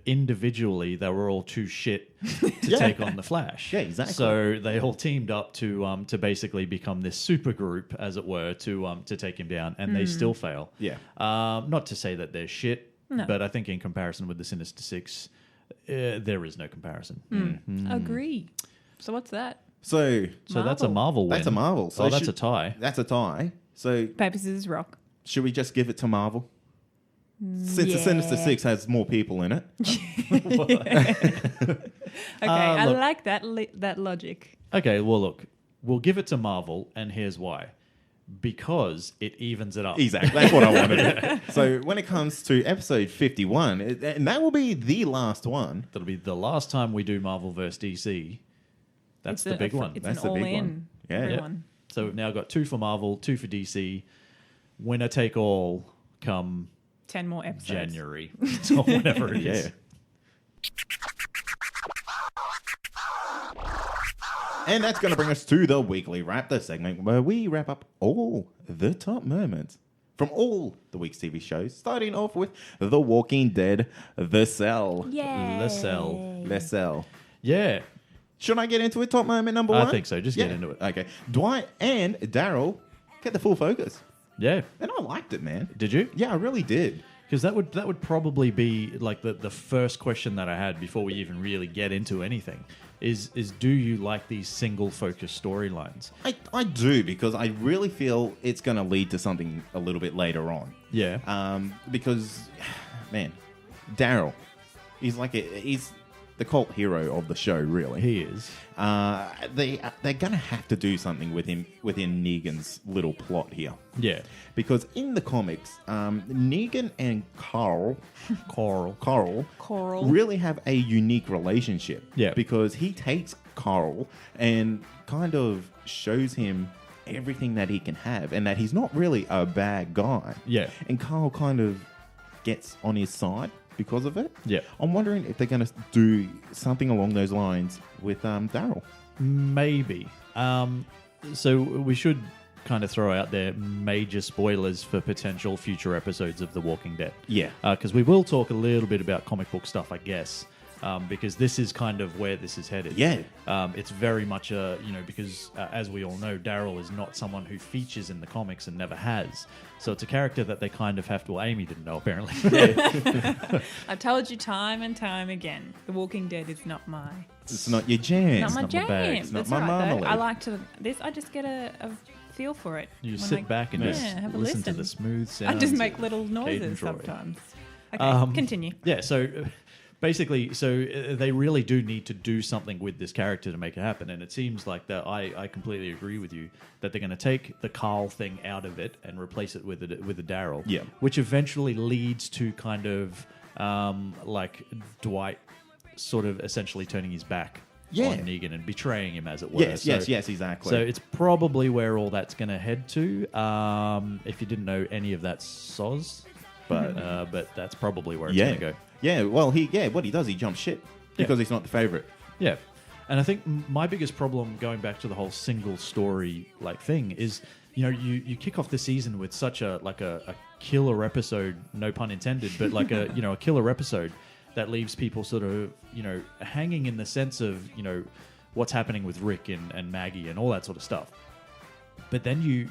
were all too shit to take on the Flash. Yeah, exactly. So they all teamed up to basically become this super group, as it were, to take him down, and they still fail. Yeah. Not to say that they're shit, No. but I think in comparison with the Sinister Six, there is no comparison. Agree. So what's that? So So that's a Marvel win. that's a Marvel. So that's a tie. That's a tie. So Paper, scissors, rock. should we just give it to Marvel? Since the Sinister Six has more people in it. Okay, I look. like that logic. Okay, well, look, we'll give it to Marvel, and here's why. Because it evens it up. Exactly. That's what I wanted. So when it comes to episode 51, and that will be the last one. That'll be the last time we do Marvel vs. DC. That's It's the big one. It's That's an the big all-in. one. Yeah. Everyone. So we've now got 2 for Marvel, 2 for DC. Winner take all come 10 more episodes. January or whatever it is. And that's going to bring us to the weekly wrap, the segment where we wrap up all the top moments from all the week's TV shows, starting off with The Walking Dead, The Cell. Yay. The Cell. The Cell. Yeah. Should I get into it? Top moment number one? I think so. Just get into it. Okay. Dwight and Daryl get the full focus. Yeah. And I liked it, man. Did you? Yeah, I really did. Because that would probably be like the first question that I had before we even really get into anything is do you like these single focus storylines? I do, because I really feel it's going to lead to something a little bit later on. Yeah. Because, man, Daryl, he's the cult hero of the show, really. He is. They're going to have to do something with him within Negan's little plot here. Yeah. Because in the comics, Negan and Carl Coral. really have a unique relationship. Yeah. Because he takes Carl and kind of shows him everything that he can have and that he's not really a bad guy. Yeah. And Carl kind of gets on his side because of it. Yeah. I'm wondering if they're going to do something along those lines with Daryl. Maybe. So we should kind of throw out there major spoilers for potential future episodes of The Walking Dead. Yeah. Because we will talk a little bit about comic book stuff, I guess. Because this is kind of where this is headed. Yeah. It's very much because as we all know, Daryl is not someone who features in the comics and never has. So it's a character that they kind of have to. Well, Amy didn't know, apparently. I've told you time and time again, The Walking Dead is not It's not your jam. not my not my jam. bag. It's not That's my all right, though. marmalade. I like to. I just get a feel for it. You When sit back and just have a listen to listen. the smooth sounds. I just make little of noises Caden Troy. sometimes. Okay, continue. Yeah, so basically, they really do need to do something with this character to make it happen, and it seems like that. I completely agree with you that they're going to take the Carl thing out of it and replace it with a Daryl. Yeah. Which eventually leads to kind of like Dwight sort of essentially turning his back on Negan and betraying him, as it were. Yes, exactly. So it's probably where all that's going to head to. If you didn't know any of that, soz. But that's probably where it's going to go. Yeah, well, what he does, he jumps shit because he's not the favorite. Yeah. And I think my biggest problem, going back to the whole single story like thing, is you kick off the season with such a killer episode, no pun intended, but like a killer episode that leaves people sort of hanging in the sense of what's happening with Rick and Maggie and all that sort of stuff. But then you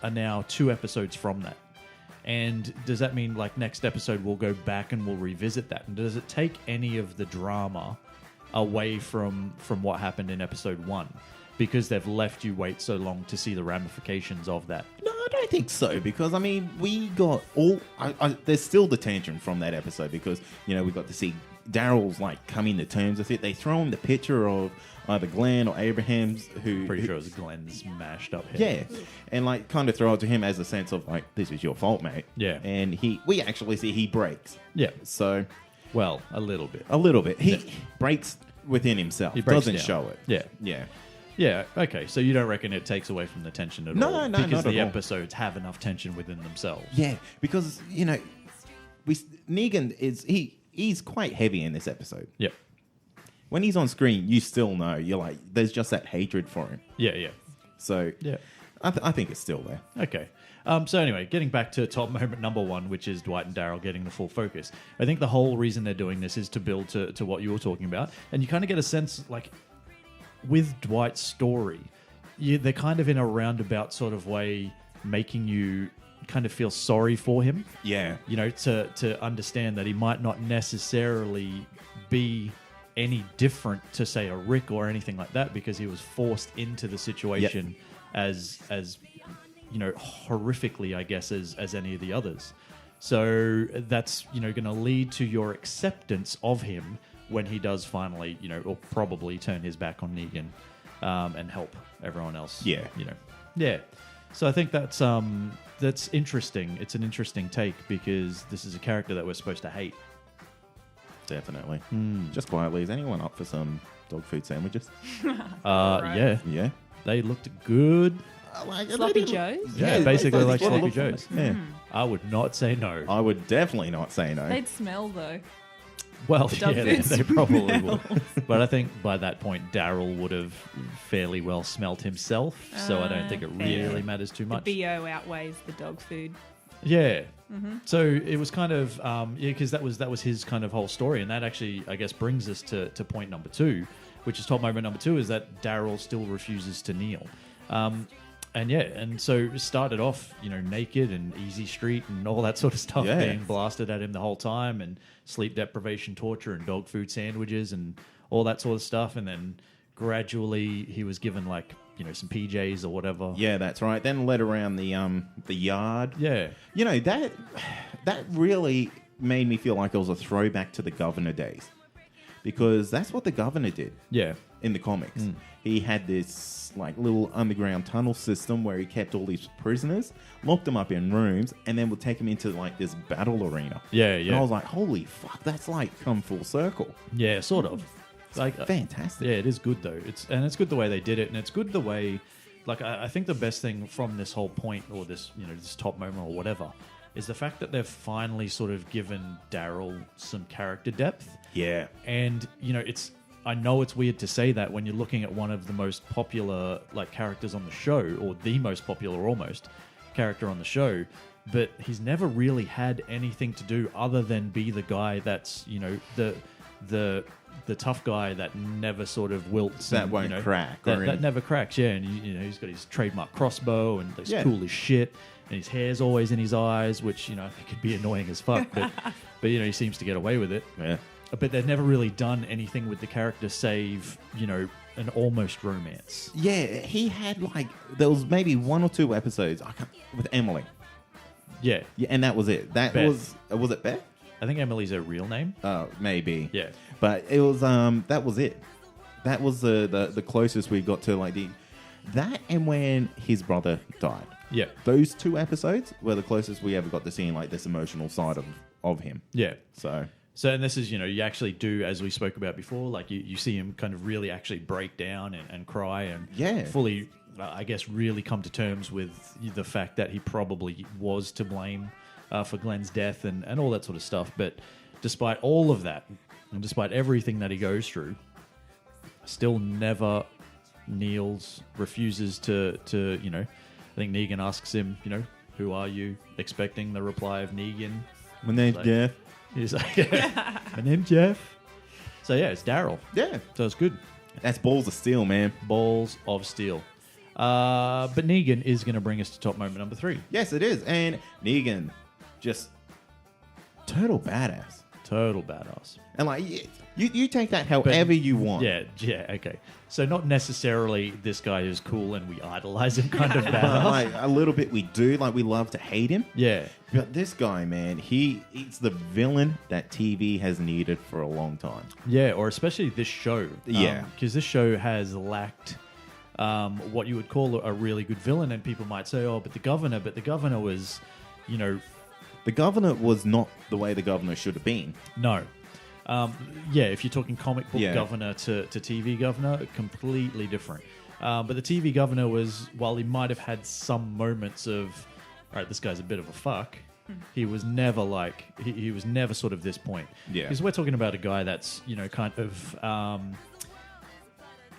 are now 2 episodes from that. And does that mean like next episode we'll go back and we'll revisit that? And does it take any of the drama away from what happened in episode 1? Because they've left you wait so long to see the ramifications of that. No, I don't think so, because I mean we got all. There's still the tension from that episode because we got to see Daryl's like coming to terms with it. They throw him the picture of either Glenn or Abraham's, Pretty sure it was Glenn's mashed up head. Yeah, and like kind of throw it to him as a sense of like, this is your fault, mate. Yeah, and we actually see he breaks. Yeah, so well, a little bit. He breaks within himself. He doesn't down. show it. Yeah. Okay. So you don't reckon it takes away from the tension at all? No, because not the at all. episodes have enough tension within themselves. Yeah, because Negan is he's quite heavy in this episode. Yep. When he's on screen, you still know you're like there's just that hatred for him. Yeah. So yeah, I think it's still there. Okay. So anyway, getting back to top moment number 1, which is Dwight and Daryl getting the full focus. I think the whole reason they're doing this is to build to what you were talking about, and you kind of get a sense like with Dwight's story, they're kind of in a roundabout sort of way making you kind of feel sorry for him. Yeah. To understand that he might not necessarily be any different to say a Rick or anything like that because he was forced into the situation as horrifically, I guess, as any of the others. So that's going to lead to your acceptance of him when he does finally or probably turn his back on Negan and help everyone else. Yeah. So I think that's interesting. It's an interesting take because this is a character that we're supposed to hate. Definitely. Just quietly, is anyone up for some dog food sandwiches? Right. Yeah. They looked good. Sloppy Joes? Yeah, basically like Sloppy Joes. Yeah. I would not say no. I would definitely not say no. They'd smell though. Well, dog yeah, food they probably would. But I think by that point, Daryl would have fairly well smelt himself, so I don't think it really matters too much. The BO outweighs the dog food. Yeah. So it was kind of because that was his kind of whole story, and that actually I guess brings us to point number 2, which is top moment number 2 is that Daryl still refuses to kneel. And so it started off, naked and easy street and all that sort of stuff being blasted at him the whole time, and sleep deprivation, torture, and dog food sandwiches and all that sort of stuff. And then gradually he was given like some PJs or whatever. Yeah, that's right. Then led around the yard. Yeah, that really made me feel like it was a throwback to the Governor days, because that's what the Governor did. Yeah, in the comics, he had this like little underground tunnel system where he kept all these prisoners, locked them up in rooms, and then would take them into like this battle arena. Yeah. And I was like, holy fuck, that's like come full circle. Yeah, sort of. Like fantastic. Yeah, it is good though. It's good the way they did it, and it's good the way. Like I think the best thing from this whole point, or this this top moment or whatever, is the fact that they've finally sort of given Daryl some character depth. Yeah, and it's. I know it's weird to say that when you're looking at one of the most popular like characters on the show, or the most popular almost character on the show, but he's never really had anything to do other than be the guy that's the tough guy that never sort of wilts. That won't crack. That never cracks, yeah. And he's got his trademark crossbow and he's cool as shit. And his hair's always in his eyes, which, I think could be annoying as fuck. But he seems to get away with it. Yeah. but they've never really done anything with the character save, an almost romance. Yeah, he had there was maybe 1 or 2 episodes with Emily. Yeah. Yeah, and that was it. That Beth. was it Beth? I think Emily's her real name. Maybe. Yeah. But it was that was it. That was the closest we got to that and when his brother died. Yeah. Those 2 episodes were the closest we ever got to seeing this emotional side of him. Yeah. So and this is, you actually do, as we spoke about before, you see him kind of really actually break down and cry and fully, I guess, really come to terms with the fact that he probably was to blame for Glenn's death and all that sort of stuff. But despite all of that, and despite everything that he goes through, still never kneels, refuses to I think Negan asks him, who are you? Expecting the reply of Negan. My name's Jeff. He's like, my name's Jeff. So yeah, it's Daryl. Yeah. So it's good. That's balls of steel, man. Balls of steel. But Negan is going to bring us to top moment number 3. Yes, it is. And Negan, just total badass. Total badass. And you take that however you want. Yeah, okay. So not necessarily this guy is cool and we idolize him kind of badass. A little bit we do. We love to hate him. Yeah. But this guy, man, he's the villain that TV has needed for a long time. Yeah, or especially this show. Yeah. Because this show has lacked what you would call a really good villain, and people might say, but the governor was, The governor was not the way the governor should have been. No. If you're talking comic book governor to TV governor, completely different. But the TV governor was, while he might have had some moments of, all right, this guy's a bit of a fuck, he was never he was never sort of this point. Yeah. Because we're talking about a guy that's, kind of,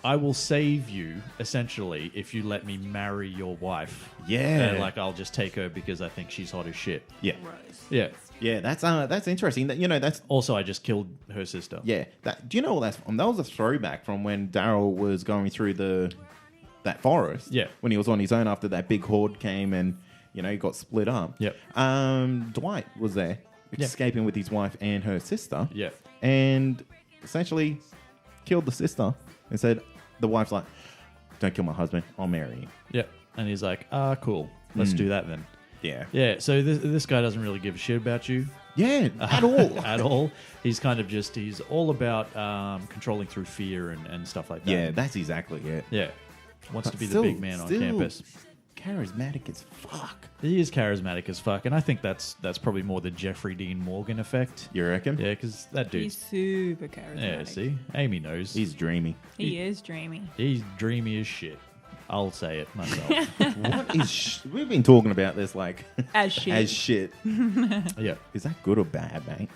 I will save you, essentially, if you let me marry your wife. Yeah. I'll just take her because I think she's hot as shit. Yeah. Right. Yeah. Yeah, that's interesting. That's Also, I just killed her sister. yeah. Do you know what that's from? That was a throwback from when Daryl was going through that forest. Yeah. When he was on his own after that big horde came and he got split up. Yep. Dwight was there, Yeah. escaping with his wife and her sister. Yeah. And essentially killed the sister and said the wife's like, "Don't kill my husband. I'll marry you." Yeah. And he's like, cool. Let's do that then. Yeah. Yeah, so this guy doesn't really give a shit about you. Yeah, at all. At all. He's kind of he's all about controlling through fear and stuff like that. Yeah, that's exactly it. Yeah. Wants to be Still- the big man on still campus. Charismatic as fuck. He is charismatic as fuck, and I think that's probably more the Jeffrey Dean Morgan effect. You reckon? Yeah, because that dude. He's super charismatic. Yeah, see? Amy knows. He's dreamy. He is dreamy. He's dreamy as shit. I'll say it myself. What is... We've been talking about this As shit. as shit. Yeah. Is that good or bad, mate?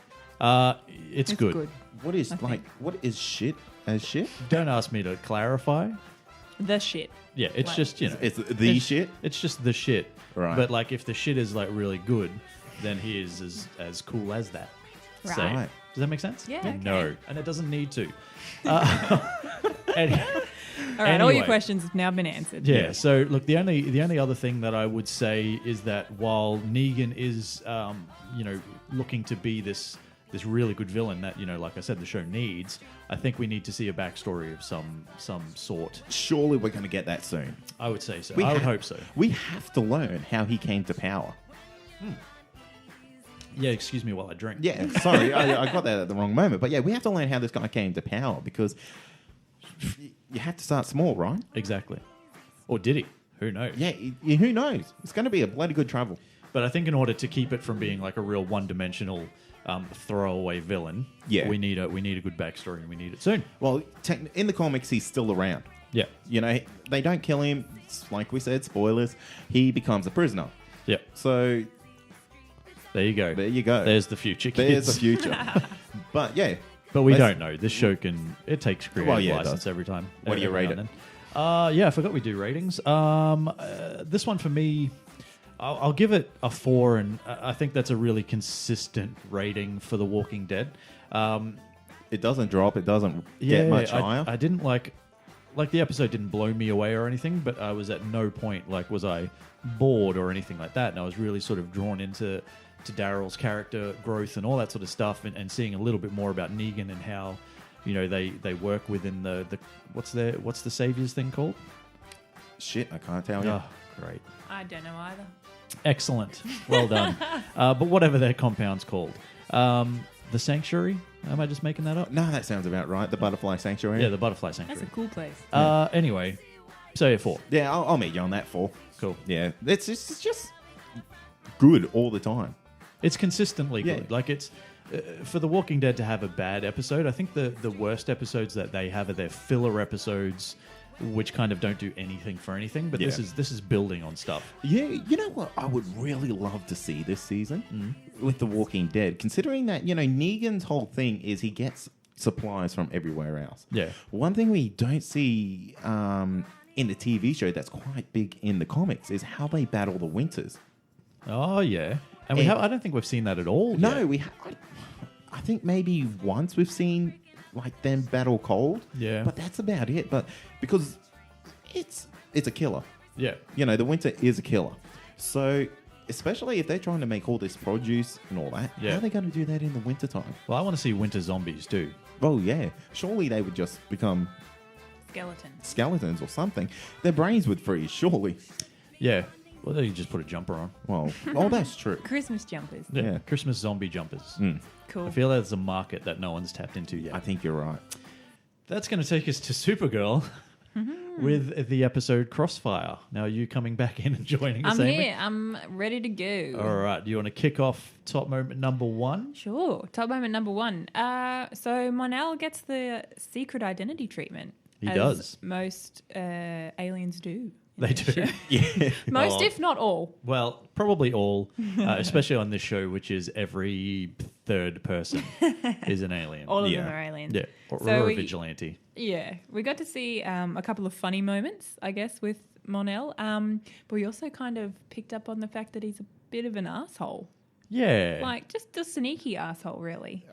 It's good. What is think. what is shit as shit? Don't ask me to clarify. The shit. Yeah, it's Like- just, It's the shit? It's just the shit. Right. But if the shit is really good, then he is as cool as that. Right. So, Right. does that make sense? Yeah, okay. No, and it doesn't need to. All right, all your Anyway. questions have now been answered. Yeah. So look, the only other thing that I would say is that while Negan is, looking to be this really good villain that like I said, the show needs, I think we need to see a backstory of some sort. Surely we're going to get that soon. I would say so. We I would ha- hope so. We have to learn how he came to power. Yeah. Excuse me while I drink. Yeah, sorry, I got that at the wrong moment. But yeah, we have to learn how this guy came to power because you have to start small, right? Exactly. Or did he? Who knows? Yeah, who knows? It's going to be a bloody good travel. But I think in order to keep it from being like a real one-dimensional throwaway villain, Yeah. we need a good backstory, and we need it soon. Well, in the comics, he's still around. Yeah. They don't kill him. Like we said, spoilers. He becomes a prisoner. Yeah. So There you go. there you go. There's the future, kids. There's the future. But yeah. But we let's- don't know. This show it takes creative Well, yeah, it license does. every time. What do you every rate now and then. Yeah, I forgot we do ratings. This one for me, I'll give it a 4, and I think that's a really consistent rating for The Walking Dead. It doesn't drop. It doesn't get much higher. I didn't like the episode didn't blow me away or anything, but I was at no point was I bored or anything like that, and I was really sort of drawn into Daryl's character growth and all that sort of stuff, and seeing a little bit more about Negan and how, they work within the what's the Saviors thing called? Shit, I can't tell you. Oh, great. I don't know either. Excellent. Well done. But whatever their compound's called. The Sanctuary? Am I just making that up? No, that sounds about right. The Butterfly Sanctuary. Yeah, the Butterfly Sanctuary. That's a cool place. Anyway, so yeah, 4. Yeah, I'll meet you on that 4. Cool. Yeah, it's just good all the time. It's consistently Yeah. good. Like, it's for The Walking Dead to have a bad episode, I think the worst episodes that they have are their filler episodes, which kind of don't do anything for anything. But Yeah. this is building on stuff. Yeah, you know what I would really love to see this season with The Walking Dead, considering that, Negan's whole thing is he gets supplies from everywhere else. Yeah. One thing we don't see in the TV show that's quite big in the comics is how they battle the Winters. Oh yeah, and I don't think we've seen that at all. No, yet. I think maybe once we've seen like them battle cold. Yeah. But that's about it. But because it's a killer. Yeah. The Winter is a killer. So especially if they're trying to make all this produce and all that, Yeah. how are they going to do that in the wintertime? Well, I want to see winter zombies too. Oh, yeah. Surely they would just become skeletons or something. Their brains would freeze, surely. Yeah. Well, then you just put a jumper on. Well, oh, that's true. Christmas jumpers. Yeah. Christmas zombie jumpers. Cool. I feel there's a market that no one's tapped into yet. I think you're right. That's going to take us to Supergirl with the episode Crossfire. Now, are you coming back in and joining us, I'm Amy? here. I'm ready to go. All right. Do you want to kick off top moment number 1? Sure. Top moment number 1. So Mon-El gets the secret identity treatment. He as does. Most aliens do. They do. Yeah. Most, Oh. if not all. Well, probably all, especially on this show, which is every third person is an alien. All of Yeah. them are aliens. Yeah. Or So a vigilante. Yeah, we got to see a couple of funny moments, I guess, with Mon-El. But we also kind of picked up on the fact that he's a bit of an asshole. Yeah. Like, just a sneaky asshole, really.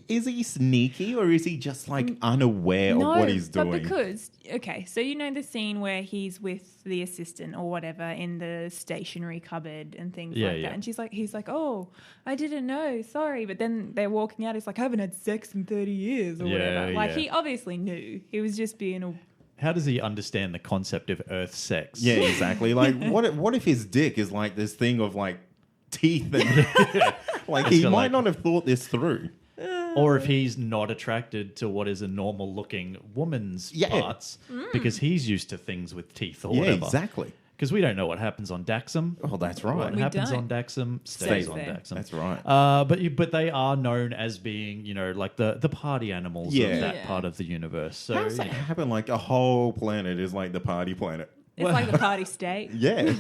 Is he sneaky or is he just like unaware of what he's doing? But because, okay, so you know the scene where he's with the assistant or whatever in the stationery cupboard and things like yeah. that. And he's like, oh, I didn't know, sorry. But then they're walking out, he's like, I haven't had sex in 30 years or whatever. Like, he obviously knew. He was just being a... How does he understand the concept of Earth sex? Yeah, exactly. Like, what if his dick is like this thing of like teeth and like he might not have thought this through. Or if he's not attracted to what is a normal looking woman's parts because he's used to things with teeth or Yeah, whatever. exactly. Because we don't know what happens on Daxam. Oh, that's right. What We happens don't. on Daxam stays Stays on there. Daxam. That's right. But they are known as being, like the party animals Yeah. of that Yeah. part of the universe. So How does that happen? Like a whole planet is like the party planet. It's like the party state. Yeah.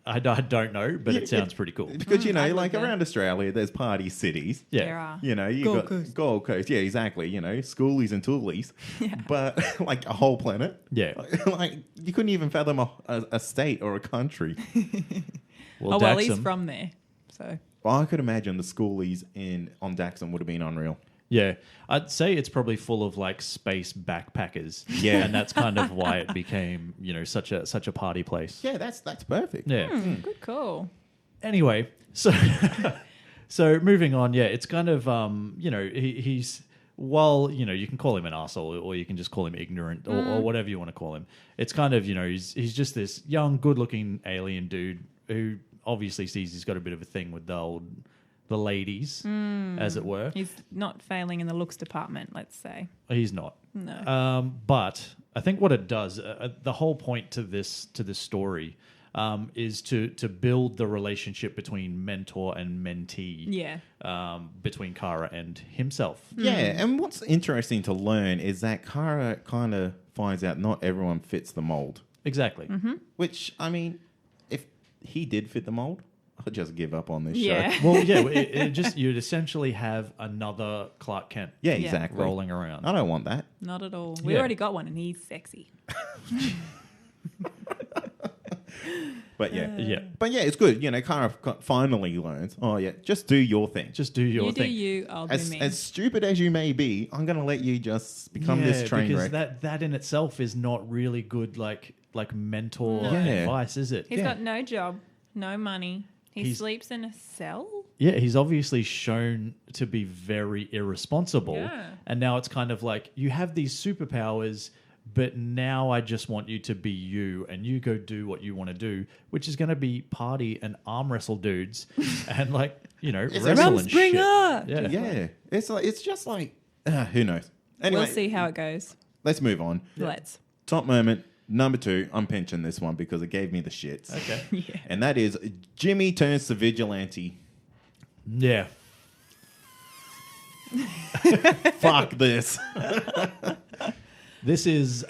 I don't know, but it sounds pretty cool. Because, I love like that. around Australia, there's party cities. Yeah. There are. You Gold got Coast. Gold Coast. Yeah, exactly. Schoolies and toolies. But like a whole planet. Yeah. Like you couldn't even fathom a state or a country. Well, he's from there. So Well, I could imagine the schoolies on Daxam would have been unreal. Yeah, I'd say it's probably full of like space backpackers. Yeah. and that's kind of why it became such a party place. Yeah, that's perfect. Yeah. good call. Anyway, so moving on. Yeah, it's kind of he's you can call him an arsehole or you can just call him ignorant or whatever you want to call him. It's kind of he's just this young, good-looking alien dude who obviously sees he's got a bit of a thing with the ladies, as it were. He's not failing in the looks department, let's say. He's not. No. But I think what it does, the whole point to this story, is to build the relationship between mentor and mentee. Yeah. Between Kara and himself. Yeah, and what's interesting to learn is that Kara kind of finds out not everyone fits the mold. Exactly. Which, I mean, if he did fit the mold, I'd just give up on this Yeah. show. Well, yeah, it just you'd essentially have another Clark Kent Yeah, Yeah. exactly. rolling around. I don't want that. Not at all. We Yeah. already got one and he's sexy. But yeah. Yeah. But yeah, it's good. Kara finally learns, oh yeah, just do your thing. Just do your You do thing. you, I'll do As me. stupid as you may be, I'm going to let you just become this train because wreck. that in itself is not really good like mentor No. Yeah. advice, is it? He's yeah. got no job, no money. He sleeps in a cell? Yeah, he's obviously shown to be very irresponsible. Yeah. And now it's kind of like, you have these superpowers, but now I just want you to be you, and you go do what you want to do, which is going to be party and arm wrestle dudes and wrestle and shit. Yeah. Yeah. It's just like, who knows? Anyway, We'll see how it goes. let's move on. Let's. Top moment, number 2. I'm pinching this one because it gave me the shits. Okay. Yeah. And that is Jimmy turns to vigilante. Yeah. Fuck this. This is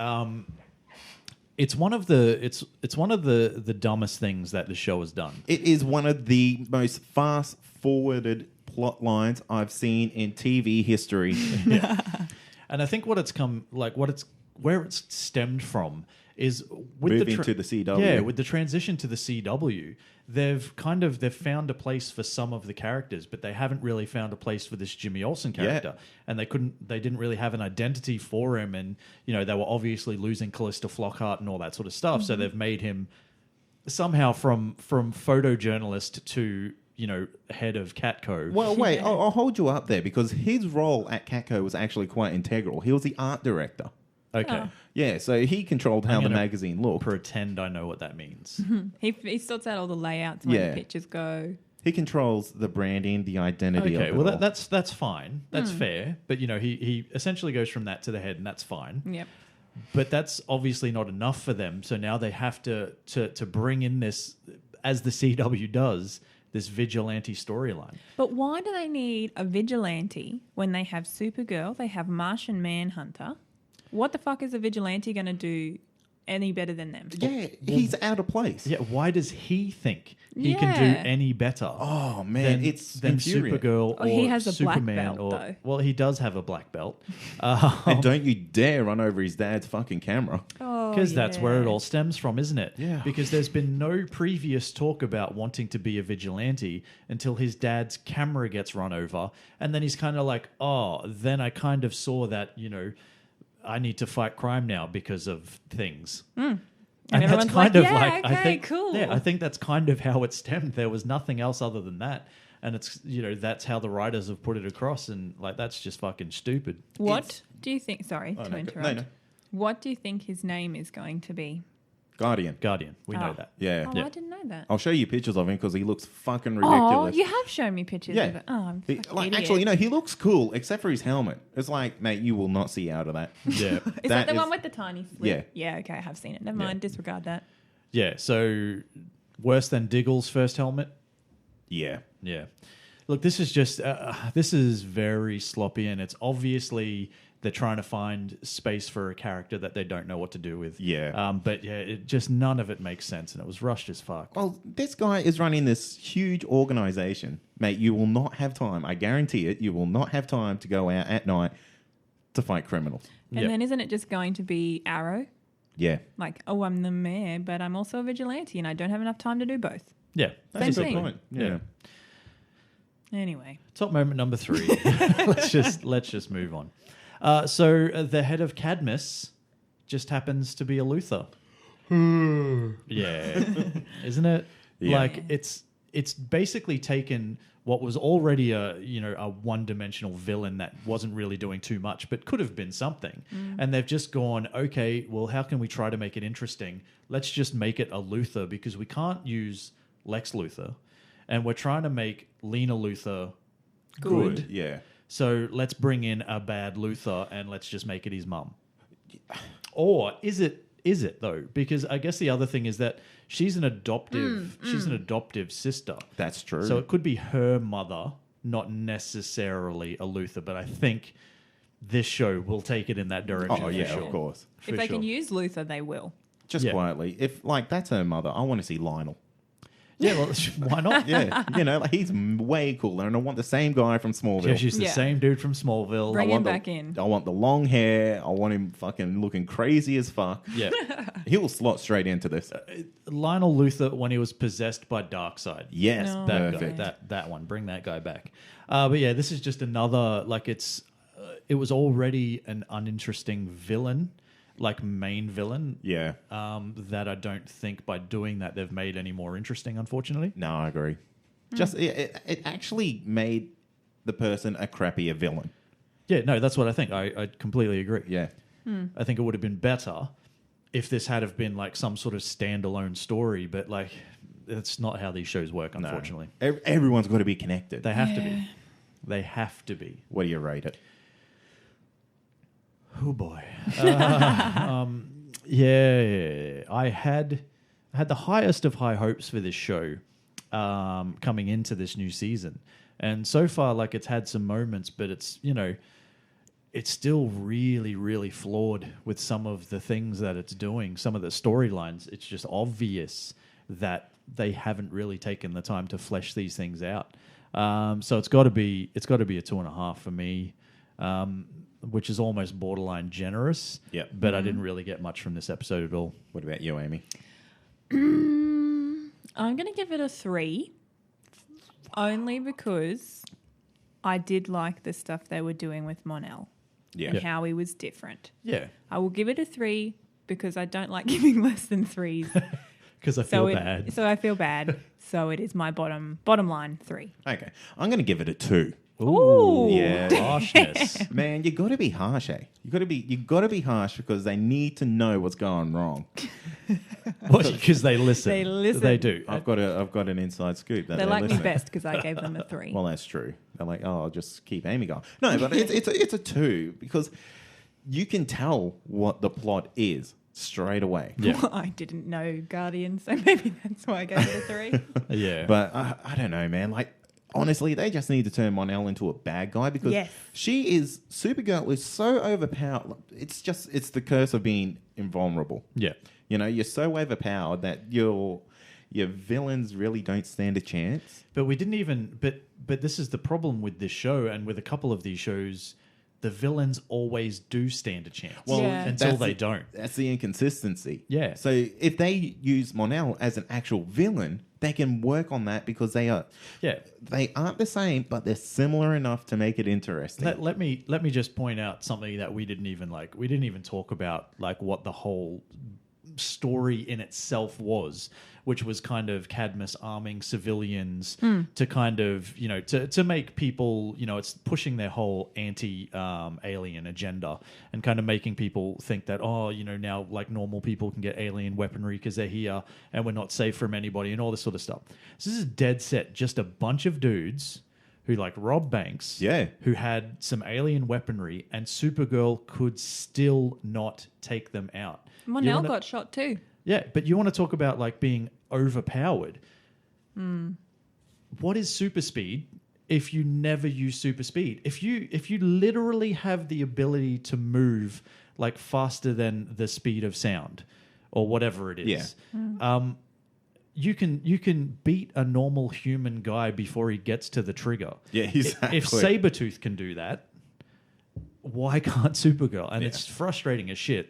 it's one of the dumbest things that the show has done. It is one of the most fast-forwarded plot lines I've seen in TV history. And I think where it's stemmed from is with Moving to the CW. Yeah, with the transition to the CW, they've found a place for some of the characters, but they haven't really found a place for this Jimmy Olsen character. And they didn't really have an identity for him, and they were obviously losing Callista Flockhart and all that sort of stuff. So they've made him somehow from photojournalist to head of Catco. Well, wait, I'll hold you up there because his role at Catco was actually quite integral. He was the art director. Okay. Oh. Yeah, so he controlled how the gonna magazine looked. Pretend I know what that means. He sorts out all the layouts when Yeah. the pictures go. He controls the branding, the identity of Okay, it well all. that's fine. That's fair. But he essentially goes from that to the head, and that's fine. Yep. But that's obviously not enough for them. So now they have to bring in this, as the CW does, this vigilante storyline. But why do they need a vigilante when they have Supergirl, they have Martian Manhunter? What the fuck is a vigilante going to do any better than them? Yeah, he's out of place. Yeah, why does he think he can Yeah. Oh, do any better? man, it's than Supergirl or he has a black Superman. belt, though. Well, he does have a black belt. And don't you dare run over his dad's fucking camera. Because that's where it all stems from, isn't it? Yeah. Because there's been no previous talk about wanting to be a vigilante until his dad's camera gets run over. And then he's kind of like, then I kind of saw that, I need to fight crime now because of things. And that's everyone's kind like, of yeah, like, I okay, think, cool. Yeah, I think that's kind of how it stemmed. There was nothing else other than that. And it's, that's how the writers have put it across. And like, that's just fucking stupid. What do you think? Sorry to no, interrupt. no. What do you think his name is going to be? Guardian. We know that. Yeah. Oh, I didn't know that. I'll show you pictures of him because he looks fucking Oh, ridiculous. you have shown me pictures Yeah. of it. Oh, I'm a fucking idiot. Actually, he looks cool except for his helmet. It's like, mate, you will not see out of that. Yeah. Is that the one with the tiny slit? Yeah. Yeah, okay, I have seen it. Never mind, disregard that. Yeah. So worse than Diggle's first helmet. Yeah. Yeah. Look, this is just, this is very sloppy, and it's obviously they're trying to find space for a character that they don't know what to do with. Yeah. But yeah, it just, none of it makes sense, and it was rushed as fuck. Well, this guy is running this huge organization. Mate, you will not have time. I guarantee it. You will not have time to go out at night to fight criminals. And Yeah. then isn't it just going to be Arrow? Yeah. Like, I'm the mayor, but I'm also a vigilante, and I don't have enough time to do both. Yeah. Same That's a good thing. point. Yeah. Anyway. Top moment number 3. let's just move on. So the head of Cadmus just happens to be a Luthor. Yeah, isn't it? Yeah. Like it's basically taken what was already a one-dimensional villain that wasn't really doing too much, but could have been something, and they've just gone, okay, well, how can we try to make it interesting? Let's just make it a Luthor because we can't use Lex Luthor, and we're trying to make Lena Luthor good. Yeah. So let's bring in a bad Luthor and let's just make it his mum. Or is it though? Because I guess the other thing is that she's an adoptive sister. That's true. So it could be her mother, not necessarily a Luthor, but I think this show will take it in that direction. Oh, for yeah, sure. of course. For If they sure. can use Luthor, they will. Just Yeah. quietly. If, that's her mother, I want to see Lionel. Yeah, well, why not? Yeah. He's way cooler, and I want the same guy from Smallville. Yeah, she's the Yeah. same dude from Smallville. Bring I him want back in. I want the long hair. I want him fucking looking crazy as fuck. Yeah. He'll slot straight into this. Lionel Luthor when he was possessed by Darkseid. Yes, No. That perfect. guy, that one. Bring that guy back. But yeah, this is just another, like, it was already an uninteresting villain, like main villain. Yeah. That I don't think by doing that they've made any more interesting, unfortunately. No, I agree. Just it actually made the person a crappier villain. Yeah, no, that's what I think. I completely agree. Yeah. I think it would have been better if this had have been like some sort of standalone story, but like that's not how these shows work, unfortunately. No. Everyone's got to be connected. They have to be. They have to be. What do you rate it? Oh boy. Yeah, I had the highest of high hopes for this show coming into this new season. And so far, like, it's had some moments, but it's, you know, it's still really, really flawed with some of the things that it's doing, some of the storylines. It's just obvious that they haven't really taken the time to flesh these things out. So it's got to be a 2.5 for me, which is almost borderline generous. Yep. But I didn't really get much from this episode at all. What about you, Amy? I'm going to give it a 3, only because I did like the stuff they were doing with Mon-El. Yeah. And how he was different. Yeah. I will give it a 3 because I don't like giving less than 3s. Because I feel bad. So I feel bad. So it is my bottom line 3. Okay. I'm going to give it a 2. Ooh. Yeah. Harshness. Man, you got to be harsh, eh? You got to be harsh because they need to know what's going wrong. Because they listen. They listen. They do. I've got an inside scoop that They like me listen. best because I gave them a 3. Well, that's true. They're like, oh, I'll just keep Amy going. No, but it's a 2 because you can tell what the plot is straight away. Yeah. Well, I didn't know Guardian, so maybe that's why I gave it a 3. Yeah. But I don't know, man. Like, honestly, they just need to turn Mon-El into a bad guy because Supergirl is so overpowered. It's the curse of being invulnerable. Yeah. You know, you're so overpowered that your villains really don't stand a chance. But we didn't even... But this is the problem with this show and with a couple of these shows. The villains always do stand a chance. Well, until they don't. That's the inconsistency. Yeah. So if they use Mon-El as an actual villain, they can work on that because they aren't the same, but they're similar enough to make it interesting. Let me just point out something that we didn't even talk about, like what the whole story in itself was, which was kind of Cadmus arming civilians to kind of, you know, to make people, you know, it's pushing their whole anti-alien agenda and kind of making people think that, oh, you know, now like normal people can get alien weaponry because they're here and we're not safe from anybody and all this sort of stuff. So this is dead set just a bunch of dudes who like robbed banks, who had some alien weaponry, and Supergirl could still not take them out. Mon-El got shot too. Yeah, but you want to talk about like being overpowered. What is super speed if you never use super speed? If you literally have the ability to move like faster than the speed of sound or whatever it is, you can beat a normal human guy before he gets to the trigger. Yeah, exactly. If Sabretooth can do that, why can't Supergirl? And it's frustrating as shit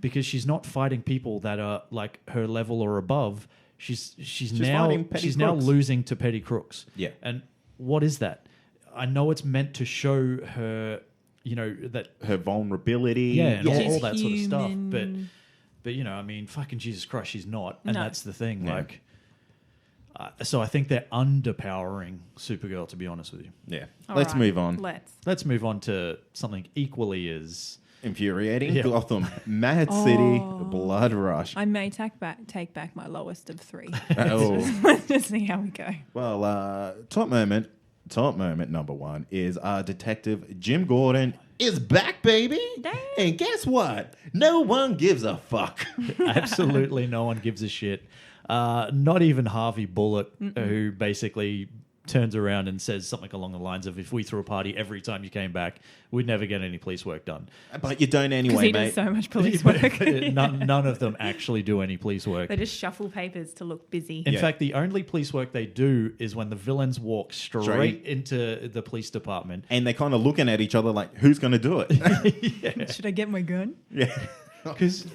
because she's not fighting people that are like her level or above. She's now losing to petty crooks. Yeah. And what is that? I know it's meant to show her, you know, that her vulnerability, and all that sort of stuff. But you know, I mean, fucking Jesus Christ, she's not, and that's the thing. Yeah. Like, so I think they're underpowering Supergirl, to be honest with you. Yeah. All Let's right, move on. Let's move on to something equally as infuriating. Yeah. Gotham, Mad City, Blood Rush. I may take back my lowest of 3. Oh. Let's just see how we go. Well, top moment number 1 is Detective Jim Gordon is back, baby. Damn. And guess what? No one gives a fuck. absolutely no one gives a shit. Not even Harvey Bullock, who basically turns around and says something along the lines of, if we threw a party every time you came back, we'd never get any police work done. But you don't anyway, he mate. does so much police work. None of them actually do any police work. They just shuffle papers to look busy. In fact, the only police work they do is when the villains walk straight into the police department. And they're kind of looking at each other like, who's going to do it? Should I get my gun? Yeah. Because,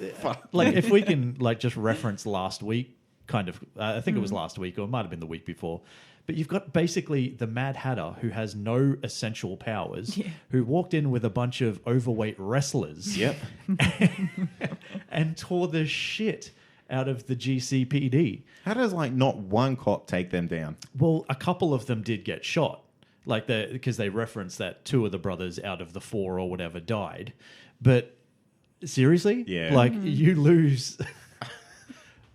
like, if we can, like, just reference last week, kind of, I think it was last week, or it might have been the week before. But you've got basically the Mad Hatter, who has no essential powers, who walked in with a bunch of overweight wrestlers, Yep. and tore the shit out of the GCPD. How does not one cop take them down? Well, a couple of them did get shot, because they referenced that 2 of the brothers out of the 4 or whatever died. But seriously, Yeah. You lose.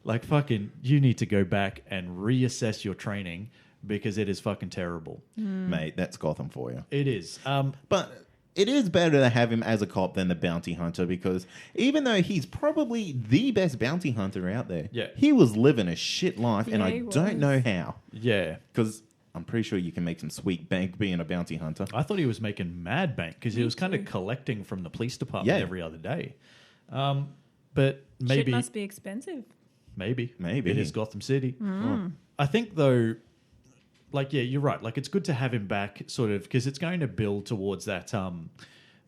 You need to go back and reassess your training because it is fucking terrible. Mate, that's Gotham for you. It is. But it is better to have him as a cop than the bounty hunter, because even though he's probably the best bounty hunter out there, he was living a shit life, and I don't know how. Yeah. Because I'm pretty sure you can make some sweet bank being a bounty hunter. I thought he was making mad bank because he was kind of collecting from the police department every other day. But maybe... Shit must be expensive. Maybe. Maybe. It is Gotham City. I think, though... you're right. It's good to have him back, sort of, because it's going to build towards that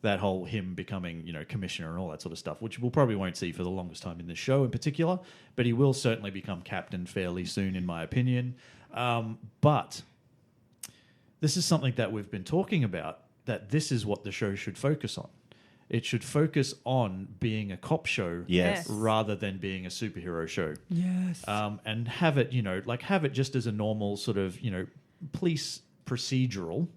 that whole him becoming, commissioner and all that sort of stuff, which we'll probably won't see for the longest time in this show in particular. But he will certainly become captain fairly soon, in my opinion. But this is something that we've been talking about, that this is what the show should focus on. It should focus on being a cop show rather than being a superhero show. Yes. And have it, have it just as a normal sort of, police procedural,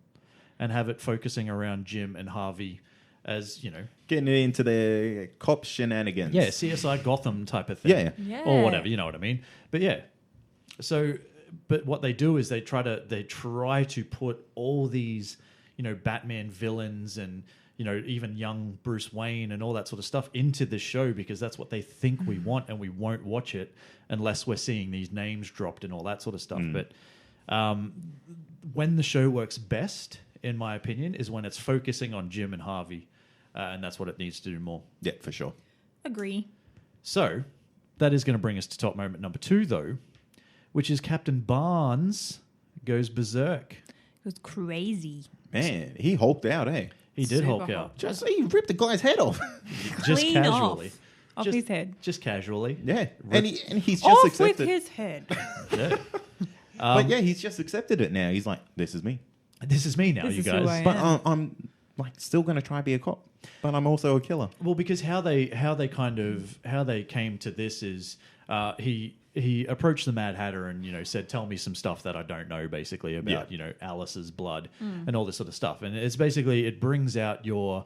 and have it focusing around Jim and Harvey as, Getting into the cop shenanigans. Yeah, CSI Gotham type of thing. Yeah. Or whatever, you know what I mean? But yeah. So, but what they do is they try to put all these, Batman villains and, even young Bruce Wayne and all that sort of stuff into the show, because that's what they think we want, and we won't watch it unless we're seeing these names dropped and all that sort of stuff. But when the show works best, in my opinion, is when it's focusing on Jim and Harvey, and that's what it needs to do more. Yeah, for sure. Agree. So that is going to bring us to top moment number 2, though, which is Captain Barnes goes berserk. It was crazy. Man, he hulked out, eh? He did Super Hulk out. Hulk. Just he ripped the guy's head off. Just Clean casually. Off his head. Just casually. Yeah. And he's just Off accepted. with his head. Yeah. But he's just accepted it now. He's like, this is me. This is me now, This you is who guys. I am. But I'm still going to try to be a cop. But I'm also a killer. Well, because how they came to this is he approached the Mad Hatter and said, tell me some stuff that I don't know, basically about Alice's blood and all this sort of stuff. And it's basically, it brings out your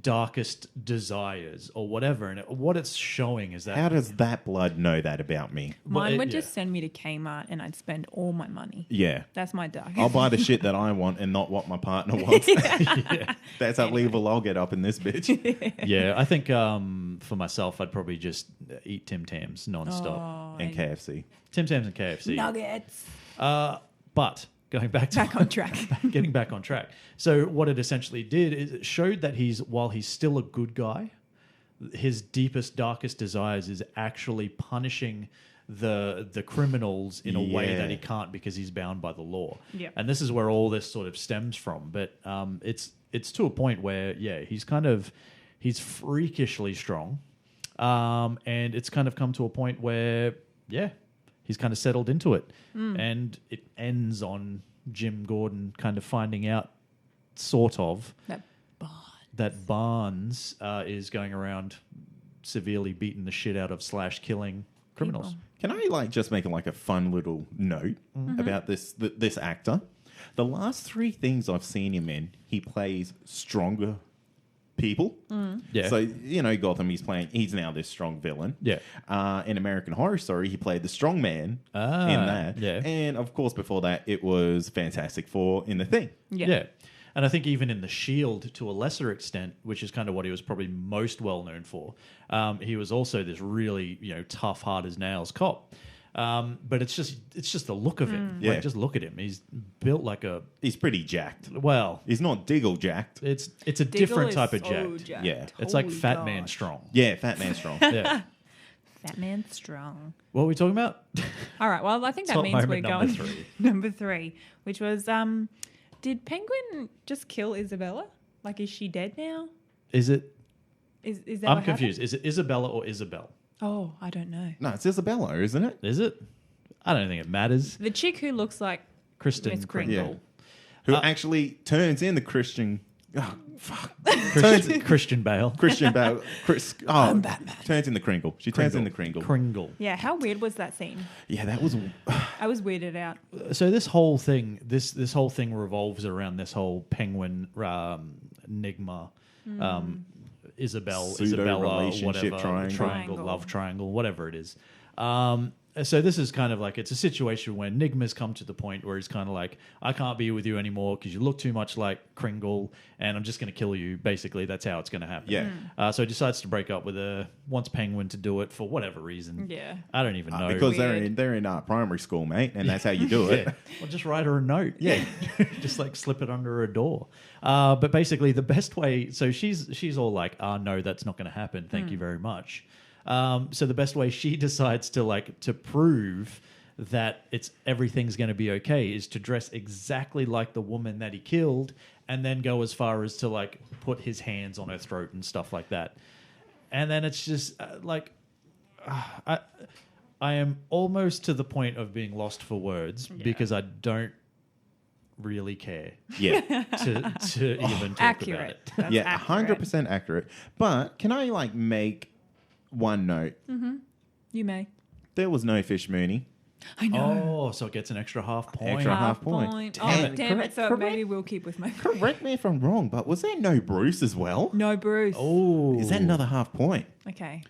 darkest desires or whatever, and what it's showing is that How does that blood know that about me? Mine would just send me to Kmart and I'd spend all my money. Yeah. That's my dark. I'll buy the shit that I want and not what my partner wants. That's how level I'll get up in this bitch. Yeah, I think for myself, I'd probably just eat Tim Tams nonstop. And KFC. Tim Tams and KFC. Nuggets. But going back on track. Getting back on track. So what it essentially did is it showed that while he's still a good guy, his deepest, darkest desires is actually punishing the criminals in a way that he can't because he's bound by the law. Yeah. And this is where all this sort of stems from. But it's to a point where he's freakishly strong, and it's kind of come to a point where he's kind of settled into it. And it ends on Jim Gordon kind of finding out, sort of, that Barnes is going around severely beating the shit out of / killing criminals. Can I just make a fun little note about this actor? The last 3 things I've seen him in, he plays stronger people. Yeah. So, Gotham, he's now this strong villain. Yeah. In American Horror Story, he played the strong man in that. Yeah. And, of course, before that, it was Fantastic Four in The Thing. Yeah. And I think even in The Shield, to a lesser extent, which is kind of what he was probably most well known for, he was also this really, tough, hard as nails cop. But it's just the look of him. Yeah. Just look at him. He's built like He's pretty jacked. well, He's not Diggle jacked. it's a Diggle different is type of so jacked. jacked. Yeah. It's like Holy Fat Man gosh. strong. Yeah, Fat Man strong. Yeah. Fat man strong. What are we talking about? All right. Well, I think that Top means we're moment number going 3. number 3, which was did Penguin just kill Isabella? Is she dead now? Is it? Is that? I'm what confused. happened? Is it Isabella or Isabel? Oh, I don't know. No, it's Isabella, isn't it? Is it? I don't think it matters. The chick who looks like Kristen Miss Kringle. Kringle. Who actually turns in the Christian Oh, fuck. Christian Bale. Christian Bale. I'm Batman. Turns into Kringle. She turns into Kringle. Kringle. Yeah, how weird was that scene? Yeah, that was... I was weirded out. So this whole thing, this whole thing revolves around this whole Penguin Enigma, Isabella, relationship whatever, triangle. love triangle, whatever it is. So this is kind of like, it's a situation where Nigma's come to the point where he's kind of like, I can't be with you anymore because you look too much like Kringle and I'm just going to kill you. Basically, that's how it's going to happen. Yeah. So he decides to break up with wants Penguin to do it for whatever reason. Yeah. I don't even know. Because they're in primary school, mate, and that's how you do it. Yeah. Well, just write her a note. Yeah. Just like slip it under her door. But basically the best way, so she's all like, no, that's not going to happen. Thank you very much. So the best way she decides to prove that everything's going to be okay is to dress exactly like the woman that he killed and then go as far as to like put his hands on her throat and stuff like that. And then it's just I am almost to the point of being lost for words because I don't really care Yeah. to even talk Accurate. about it. That's Yeah, accurate. 100% accurate. But can I like make one note? You may. There was no Fish Mooney. I know. Oh, so it gets an extra half point. Extra half point. Damn it. Correct- So correct. maybe we'll keep with my Correct me if I'm wrong, but was there no Bruce as well? No, Bruce. Oh, Is that another half point? Okay.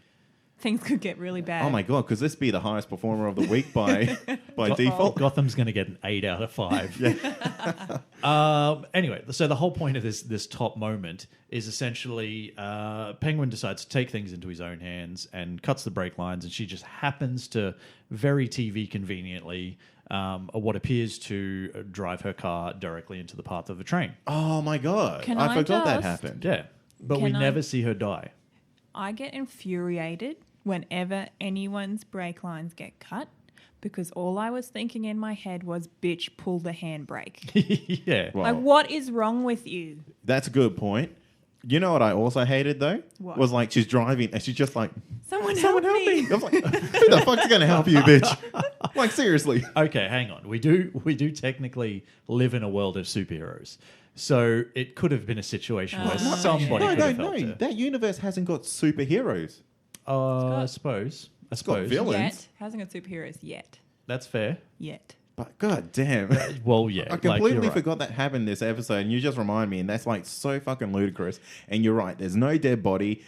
Things could get really bad. Oh my god, because this be the highest performer of the week by default. Gotham's going to get an 8 out of 5. Anyway, so the whole point of this top moment is essentially Penguin decides to take things into his own hands and cuts the brake lines, and she just happens to very TV conveniently what appears to drive her car directly into the path of a train. Oh my god, Can I I forgot that just- happened. Yeah, but we Can I- never see her die. I get infuriated whenever anyone's brake lines get cut because all I was thinking in my head was, bitch, pull the handbrake. Yeah. Well, Like, what is wrong with you? that's a good point. You know what I also hated though? What? Was like she's driving and she's just like, Someone someone help help me. me. I was like, who the fuck's gonna help you, bitch? Like seriously. Okay, hang on. We do technically live in a world of superheroes. So it could have been a situation where somebody could have helped her. That universe hasn't got superheroes. I suppose. got villains. Yet. Hasn't got superheroes yet. That's fair. Yet. But god damn. Well, yeah. I completely you're right. forgot that happened this episode, and you just remind me, and that's like so fucking ludicrous. And you're right, there's no dead body.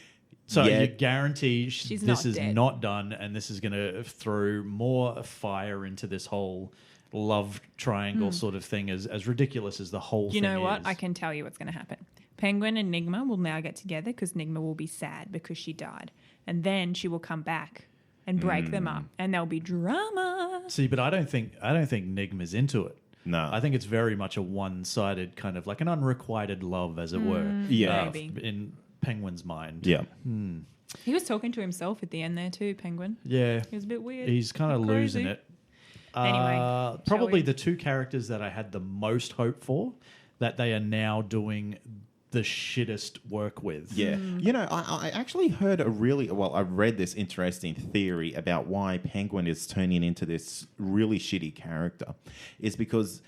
So yet. you guarantee She's this not is dead. not done, and this is going to throw more fire into this whole love triangle sort of thing, as ridiculous as the whole thing You know what? is. I can tell you what's going to happen. Penguin and Nigma will now get together because Nigma will be sad because she died. And then she will come back and break them up. And there'll be drama. See, but I don't think Nigma's into it. No. I think it's very much a one-sided kind of like an unrequited love, as it were. Yeah. Maybe. In Penguin's mind. Yeah. He was talking to himself at the end there too, Penguin. Yeah. He was a bit weird. He's kind of Crazy. losing it. Anyway, shall Probably we? the two characters that I had the most hope for, that they are now doing the shittest work with. Yeah. You know, I actually heard I read this interesting theory about why Penguin is turning into this really shitty character. Is because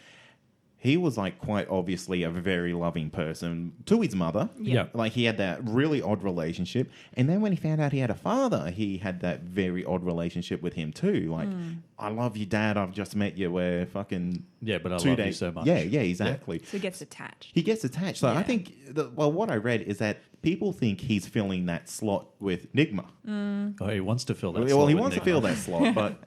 he was like quite obviously a very loving person to his mother. Yeah. Like he had that really odd relationship. And then when he found out he had a father, he had that very odd relationship with him too. Like, I love you, Dad. I've just met you. We're fucking... Yeah, but I 2 love you days. so much. Yeah, exactly. So he gets attached. He gets attached. So I Yeah. think, what I read is that people think he's filling that slot with Nigma. Oh, he wants to fill that Well, slot he with wants to Nigma. fill that slot, but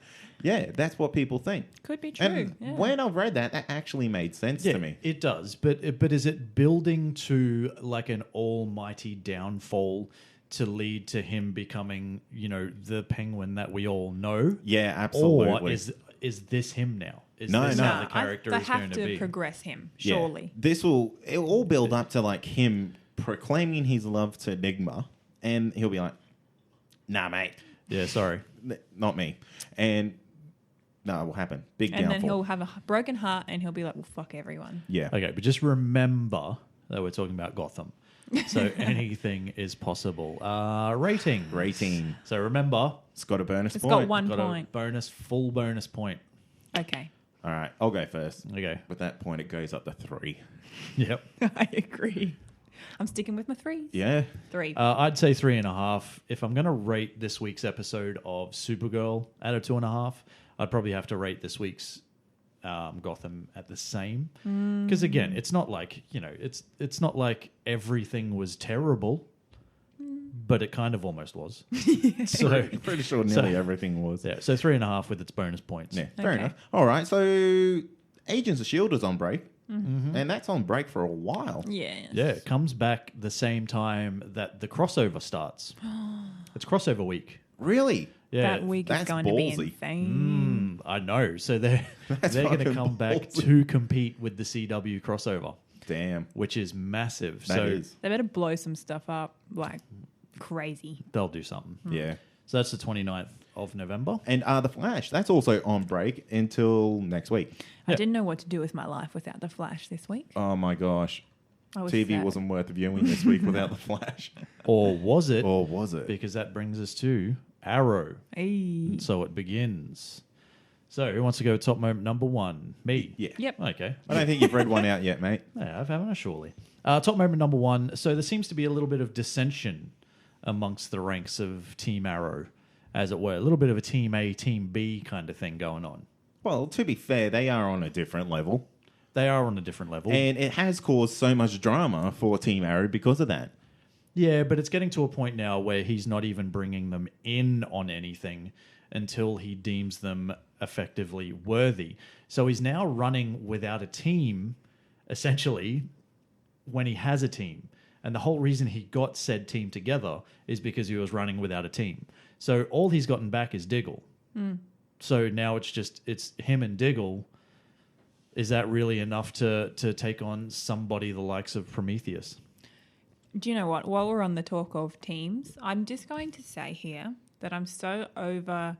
yeah, that's what people think. Could be true. And yeah. when I read that, that actually made sense Yeah, to me. it does. But is it building to like an almighty downfall to lead to him becoming, the Penguin that we all know? Yeah, absolutely. Or is this him now? Is No, this no. how the character they is going have Uh, to to be? progress him, Yeah. surely. It'll all build up to like him proclaiming his love to Nigma, and he'll be like, nah, mate, Yeah, sorry. not me. And no, it will happen. Big And then downfall. he'll have a broken heart and he'll be like, well, fuck everyone. Yeah. Okay, but just remember that we're talking about Gotham. So anything is possible. Rating. So remember, It's got a bonus It's point. got one got point. a full bonus point. Okay. All right, I'll go first. Okay. With that point, it goes up to 3. Yep. I agree. I'm sticking with my 3s. Yeah. 3. I'd say 3.5. If I'm going to rate this week's episode of Supergirl at a 2.5, I'd probably have to rate this week's Gotham at the same. Because again, it's not like, it's not like everything was terrible, but it kind of almost was. So Pretty sure nearly everything was. yeah, so 3.5 with its bonus points. Yeah, fair Okay. enough. All right, so Agents of S.H.I.E.L.D. is on break. And that's on break for a while. Yes. Yeah, it comes back the same time that the crossover starts. It's crossover week. Really? Yeah, That week is that's going to be ballsy. insane. I know. So they're going to fucking come back ballsy. to compete with the CW crossover, Damn. which is massive. That so is. They better blow some stuff up like crazy. they'll do something. Yeah. So that's the 29th of November. And The Flash, that's also on break until next week. I Yeah. didn't know what to do with my life without the Flash this week. Oh my gosh. I was TV sad. wasn't worth viewing this week without The Flash. Or was it? Or was it? Because that brings us to Arrow. Hey. And so it begins. So who wants to go top moment number 1? Me. Yeah. Yep. Okay. I don't think you've read one out yet, mate. Yeah, I've haven't I surely. Top moment number 1. So there seems to be a little bit of dissension amongst the ranks of Team Arrow, as it were. A little bit of a Team A, Team B kind of thing going on. Well, to be fair, they are on a different level. They are on a different level. And it has caused so much drama for Team Arrow because of that. Yeah, but it's getting to a point now where he's not even bringing them in on anything until he deems them effectively worthy. So he's now running without a team, essentially, when he has a team. And the whole reason he got said team together is because he was running without a team. So all he's gotten back is Diggle. So now it's him and Diggle. Is that really enough to take on somebody the likes of Prometheus? Do you know what? While we're on the talk of teams, I'm just going to say here that I'm so over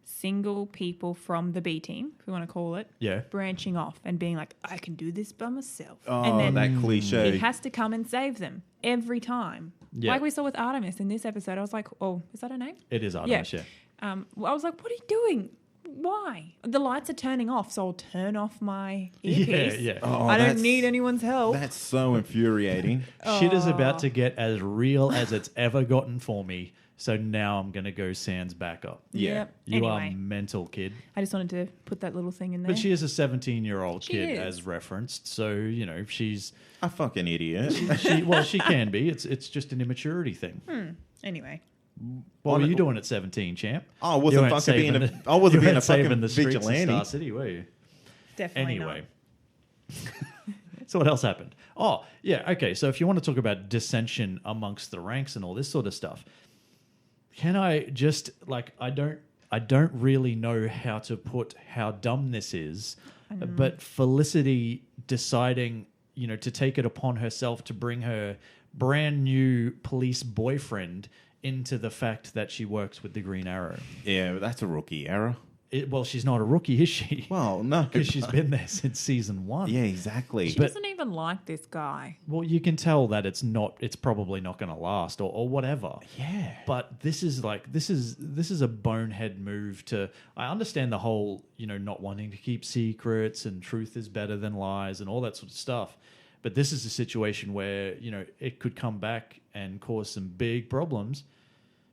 single people from the B team, if we want to call it, Yeah. branching off and being like, I can do this by myself. Oh, and then that cliche. he has to come and save them every time. Yeah. Like we saw with Artemis in this episode. I was like, oh, is that her name? It is Artemis, yeah. I was like, what are you doing? Why? The lights are turning off, so I'll turn off my earpiece. Yeah. Oh, I don't that's- need anyone's help. That's so infuriating. Shit is about to get as real as it's ever gotten for me. So now I'm going to go sans backup. Yeah. Yep. You Anyway, are mental, kid. I just wanted to put that little thing in there. But she is a 17-year-old She kid, is. as referenced. So, she's... A fucking idiot. she can be. It's just an immaturity thing. Anyway, What were you doing at 17, champ? I wasn't You weren't fucking being saving I wasn't you being weren't a fucking saving the streets of vigilante. Star City, were you? definitely Anyway. So what else happened? Oh, yeah, okay. So if you want to talk about dissension amongst the ranks and all this sort of stuff, can I just I don't really know how to put how dumb this is, but Felicity deciding, to take it upon herself to bring her brand new police boyfriend into the fact that she works with the Green Arrow. Yeah, that's a rookie error. Well, she's not a rookie, is she? Well, no. Because she's been there since season 1. Yeah, exactly. She doesn't even like this guy. Well, you can tell that it's probably not going to last or whatever. Yeah. But this is a bonehead move to. I understand the whole, not wanting to keep secrets and truth is better than lies and all that sort of stuff. But this is a situation where, it could come back and cause some big problems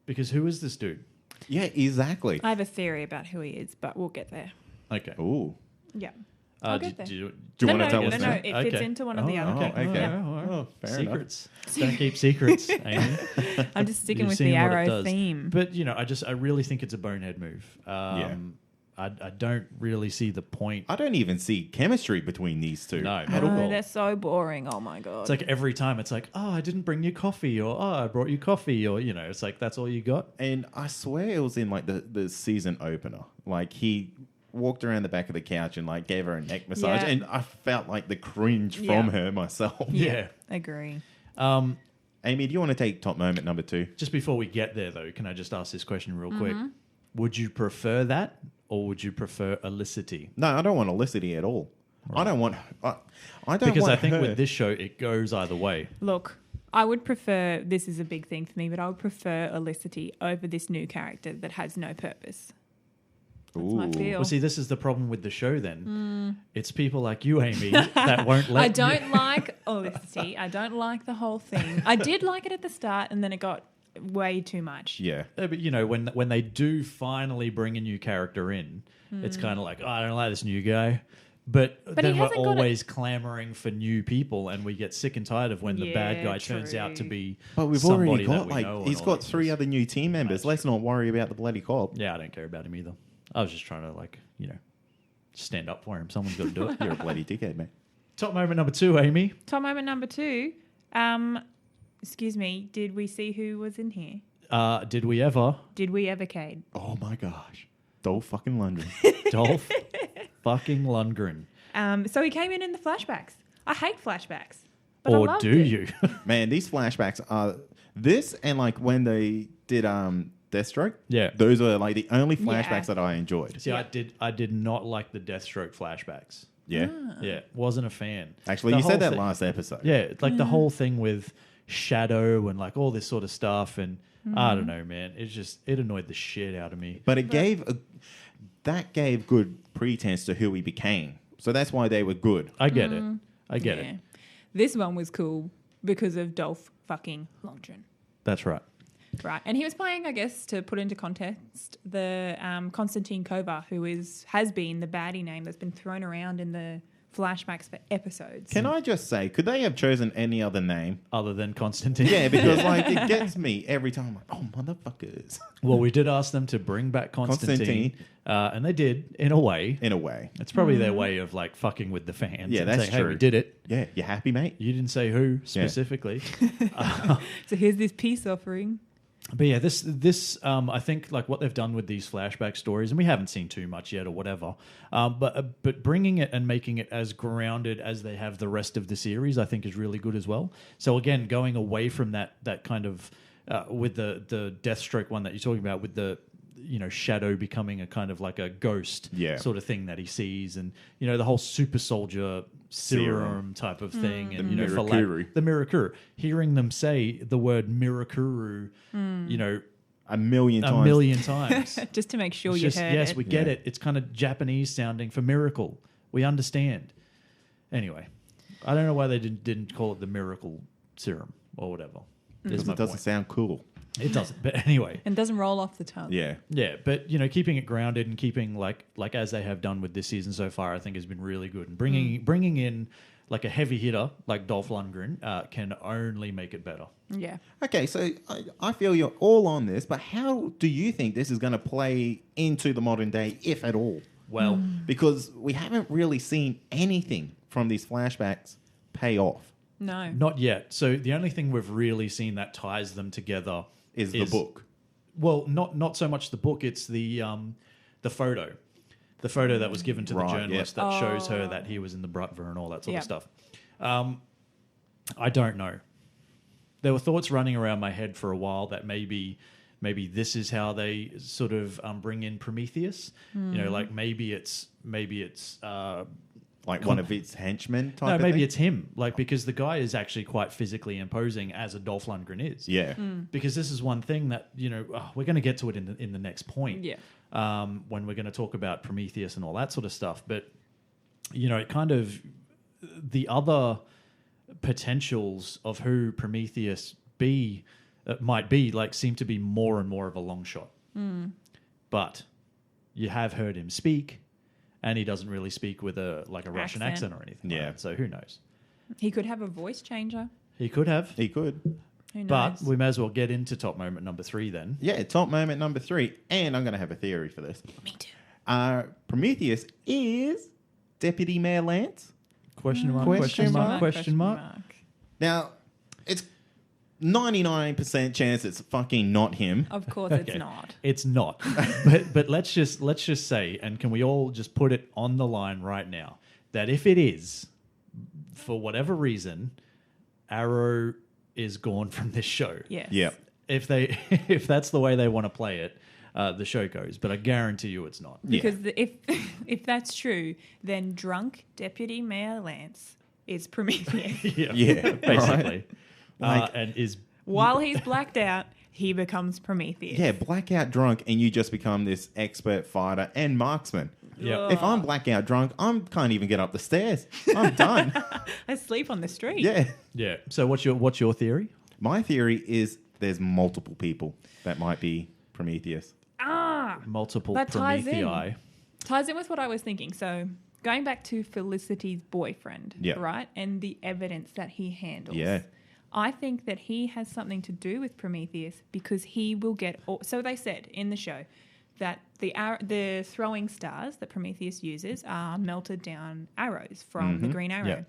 because who is this dude? Yeah, exactly. I have a theory about who he is, but we'll get there. Okay. Ooh. Yeah. I'll Do get there. you Do you want to tell us no, now? it fits into one of the other. Okay. okay. All right. Oh, fair Secrets. Don't keep secrets, Amy. I'm just sticking You've with seen the what it Arrow does. theme. But I really think it's a bonehead move. I don't really see the point. I don't even see chemistry between these two. No, not at all. They're so boring. Oh my god. It's like every time it's like, oh, I didn't bring you coffee, or oh, I brought you coffee, or it's like that's all you got. And I swear it was in the season opener. Like he walked around the back of the couch and gave her a neck massage, Yeah. and I felt like the cringe Yeah. from her myself. Yeah. Agree. Amy, do you want to take top moment number 2? Just before we get there, though, can I just ask this question real quick? Mm-hmm. Would you prefer that, or would you prefer Elicity? No, I don't want Elicity at all. I don't want. I don't Because want I think her. with this show, it goes either way. Look, I would prefer, this is a big thing for me, but I would prefer Elicity over this new character that has no purpose. That's my feel. Well, see, this is the problem with the show then. It's people like you, Amy, that won't let I don't like Olicity. I don't like the whole thing. I did like it at the start, and then it got way too much. Yeah. But, you know, when they do finally bring a new character in, it's kind of like, oh, I don't like this new guy. But then he we're hasn't got always clamoring for new people, and we get sick and tired of when the bad guy turns out to be But we've somebody already that got, we like, know. he's got 3 other new team members. Let's not worry about the bloody cop. Yeah, I don't care about him either. I was just trying to, like, you know, stand up for him. Someone's got to do it. You're a bloody dickhead, mate. Top moment number 2, Amy. Top moment number 2. Excuse me. Did we see who was in here? Did we ever? Did we ever, Cade? Oh, my gosh. Dolph fucking Lundgren. Dolph fucking Lundgren. So he came in the flashbacks. I hate flashbacks. But I Or loved do it. you? Man, these flashbacks are... This and, like, when they did Deathstroke. Yeah. Those are, like, the only flashbacks that I enjoyed. See, I did not like the Deathstroke flashbacks. Yeah. Yeah, wasn't a fan. Actually, The you said whole that thing- last episode. Yeah, like the whole thing with Shadow and like all this sort of stuff, and I don't know, man. It annoyed the shit out of me. But it gave good pretense to who he became. So that's why they were good. I get it. I get it. This one was cool because of Dolph fucking Lundgren. That's right. Right. And he was playing, I guess, to put into context, the Konstantin Kova, who has been the baddie name that's been thrown around in the flashbacks for episodes. Can I just say, could they have chosen any other name? Other than Constantine. Yeah, because like it gets me every time. I'm like, oh, motherfuckers. Well, we did ask them to bring back Constantine. And they did, in a way. In a way. It's probably their way of like fucking with the fans. Yeah, and that's saying, hey, true. we did it. Yeah, you happy, mate? You didn't say who specifically. So here's this peace offering. But yeah, this I think like what they've done with these flashback stories, and we haven't seen too much yet or whatever, but bringing it and making it as grounded as they have the rest of the series, I think is really good as well. So again, going away from that kind of with the Deathstroke one that you're talking about, with the Shadow becoming a kind of like a ghost sort of thing that he sees, and the whole super soldier serum type of thing, and the for the Mirakuru. Hearing them say the word Mirakuru, a million times. Just to make sure you heard yes, it. we get it. It's kind of Japanese sounding for miracle. We understand. Anyway, I don't know why they didn't call it the miracle serum or whatever. Because it doesn't sound cool. It doesn't. But anyway. And doesn't roll off the tongue. Yeah. Yeah, but keeping it grounded and keeping like as they have done with this season so far, I think has been really good. And bringing in like a heavy hitter like Dolph Lundgren can only make it better. Yeah. Okay, so I feel you're all on this, but how do you think this is going to play into the modern day, if at all? Well, because we haven't really seen anything from these flashbacks pay off. No. Not yet. So the only thing we've really seen that ties them together is the book. Well, not so much the book. It's the photo. The photo that was given to the journalist that shows her that he was in the Bratva and all that sort of stuff. I don't know. There were thoughts running around my head for a while that maybe this is how they sort of bring in Prometheus. Like maybe it's like one of its henchmen type no, of maybe thing? it's him. Like, because the guy is actually quite physically imposing as a Dolph Lundgren is. Yeah. Because this is one thing that, we're going to get to it in the next point. Yeah. When we're going to talk about Prometheus and all that sort of stuff. But, it kind of, the other potentials of who Prometheus might be, like, seem to be more and more of a long shot. But you have heard him speak. And he doesn't really speak with a Russian accent or anything. Yeah. Like that, so who knows? He could have a voice changer. He could have. He could. Who knows? But we may as well get into top moment number 3 then. Yeah, top moment number 3. And I'm going to have a theory for this. Me too. Prometheus is Deputy Mayor Lance. Question mark. Now, it's 99% chance it's fucking not him. Of course it's not. It's not. but let's just say, and can we all just put it on the line right now, that if it is, for whatever reason, Arrow is gone from this show. Yes. Yeah. If that's the way they want to play it, the show goes. But I guarantee you it's not. Because if that's true, then drunk Deputy Mayor Lance is Prometheus. Yeah, basically. Right. And is While he's blacked out, he becomes Prometheus. Yeah, blackout drunk, and you just become this expert fighter and marksman. Yeah. If I'm blackout drunk, I can't even get up the stairs. I'm done. I sleep on the street. Yeah. Yeah. So what's your theory? My theory is there's multiple people that might be Prometheus. Multiple That ties in. Promethei. Ties in with what I was thinking. So going back to Felicity's boyfriend, Yeah. right? And the evidence that he handles. Yeah. I think that he has something to do with Prometheus because he will get... So they said in the show that the throwing stars that Prometheus uses are melted down arrows from the Green Arrow. Yeah.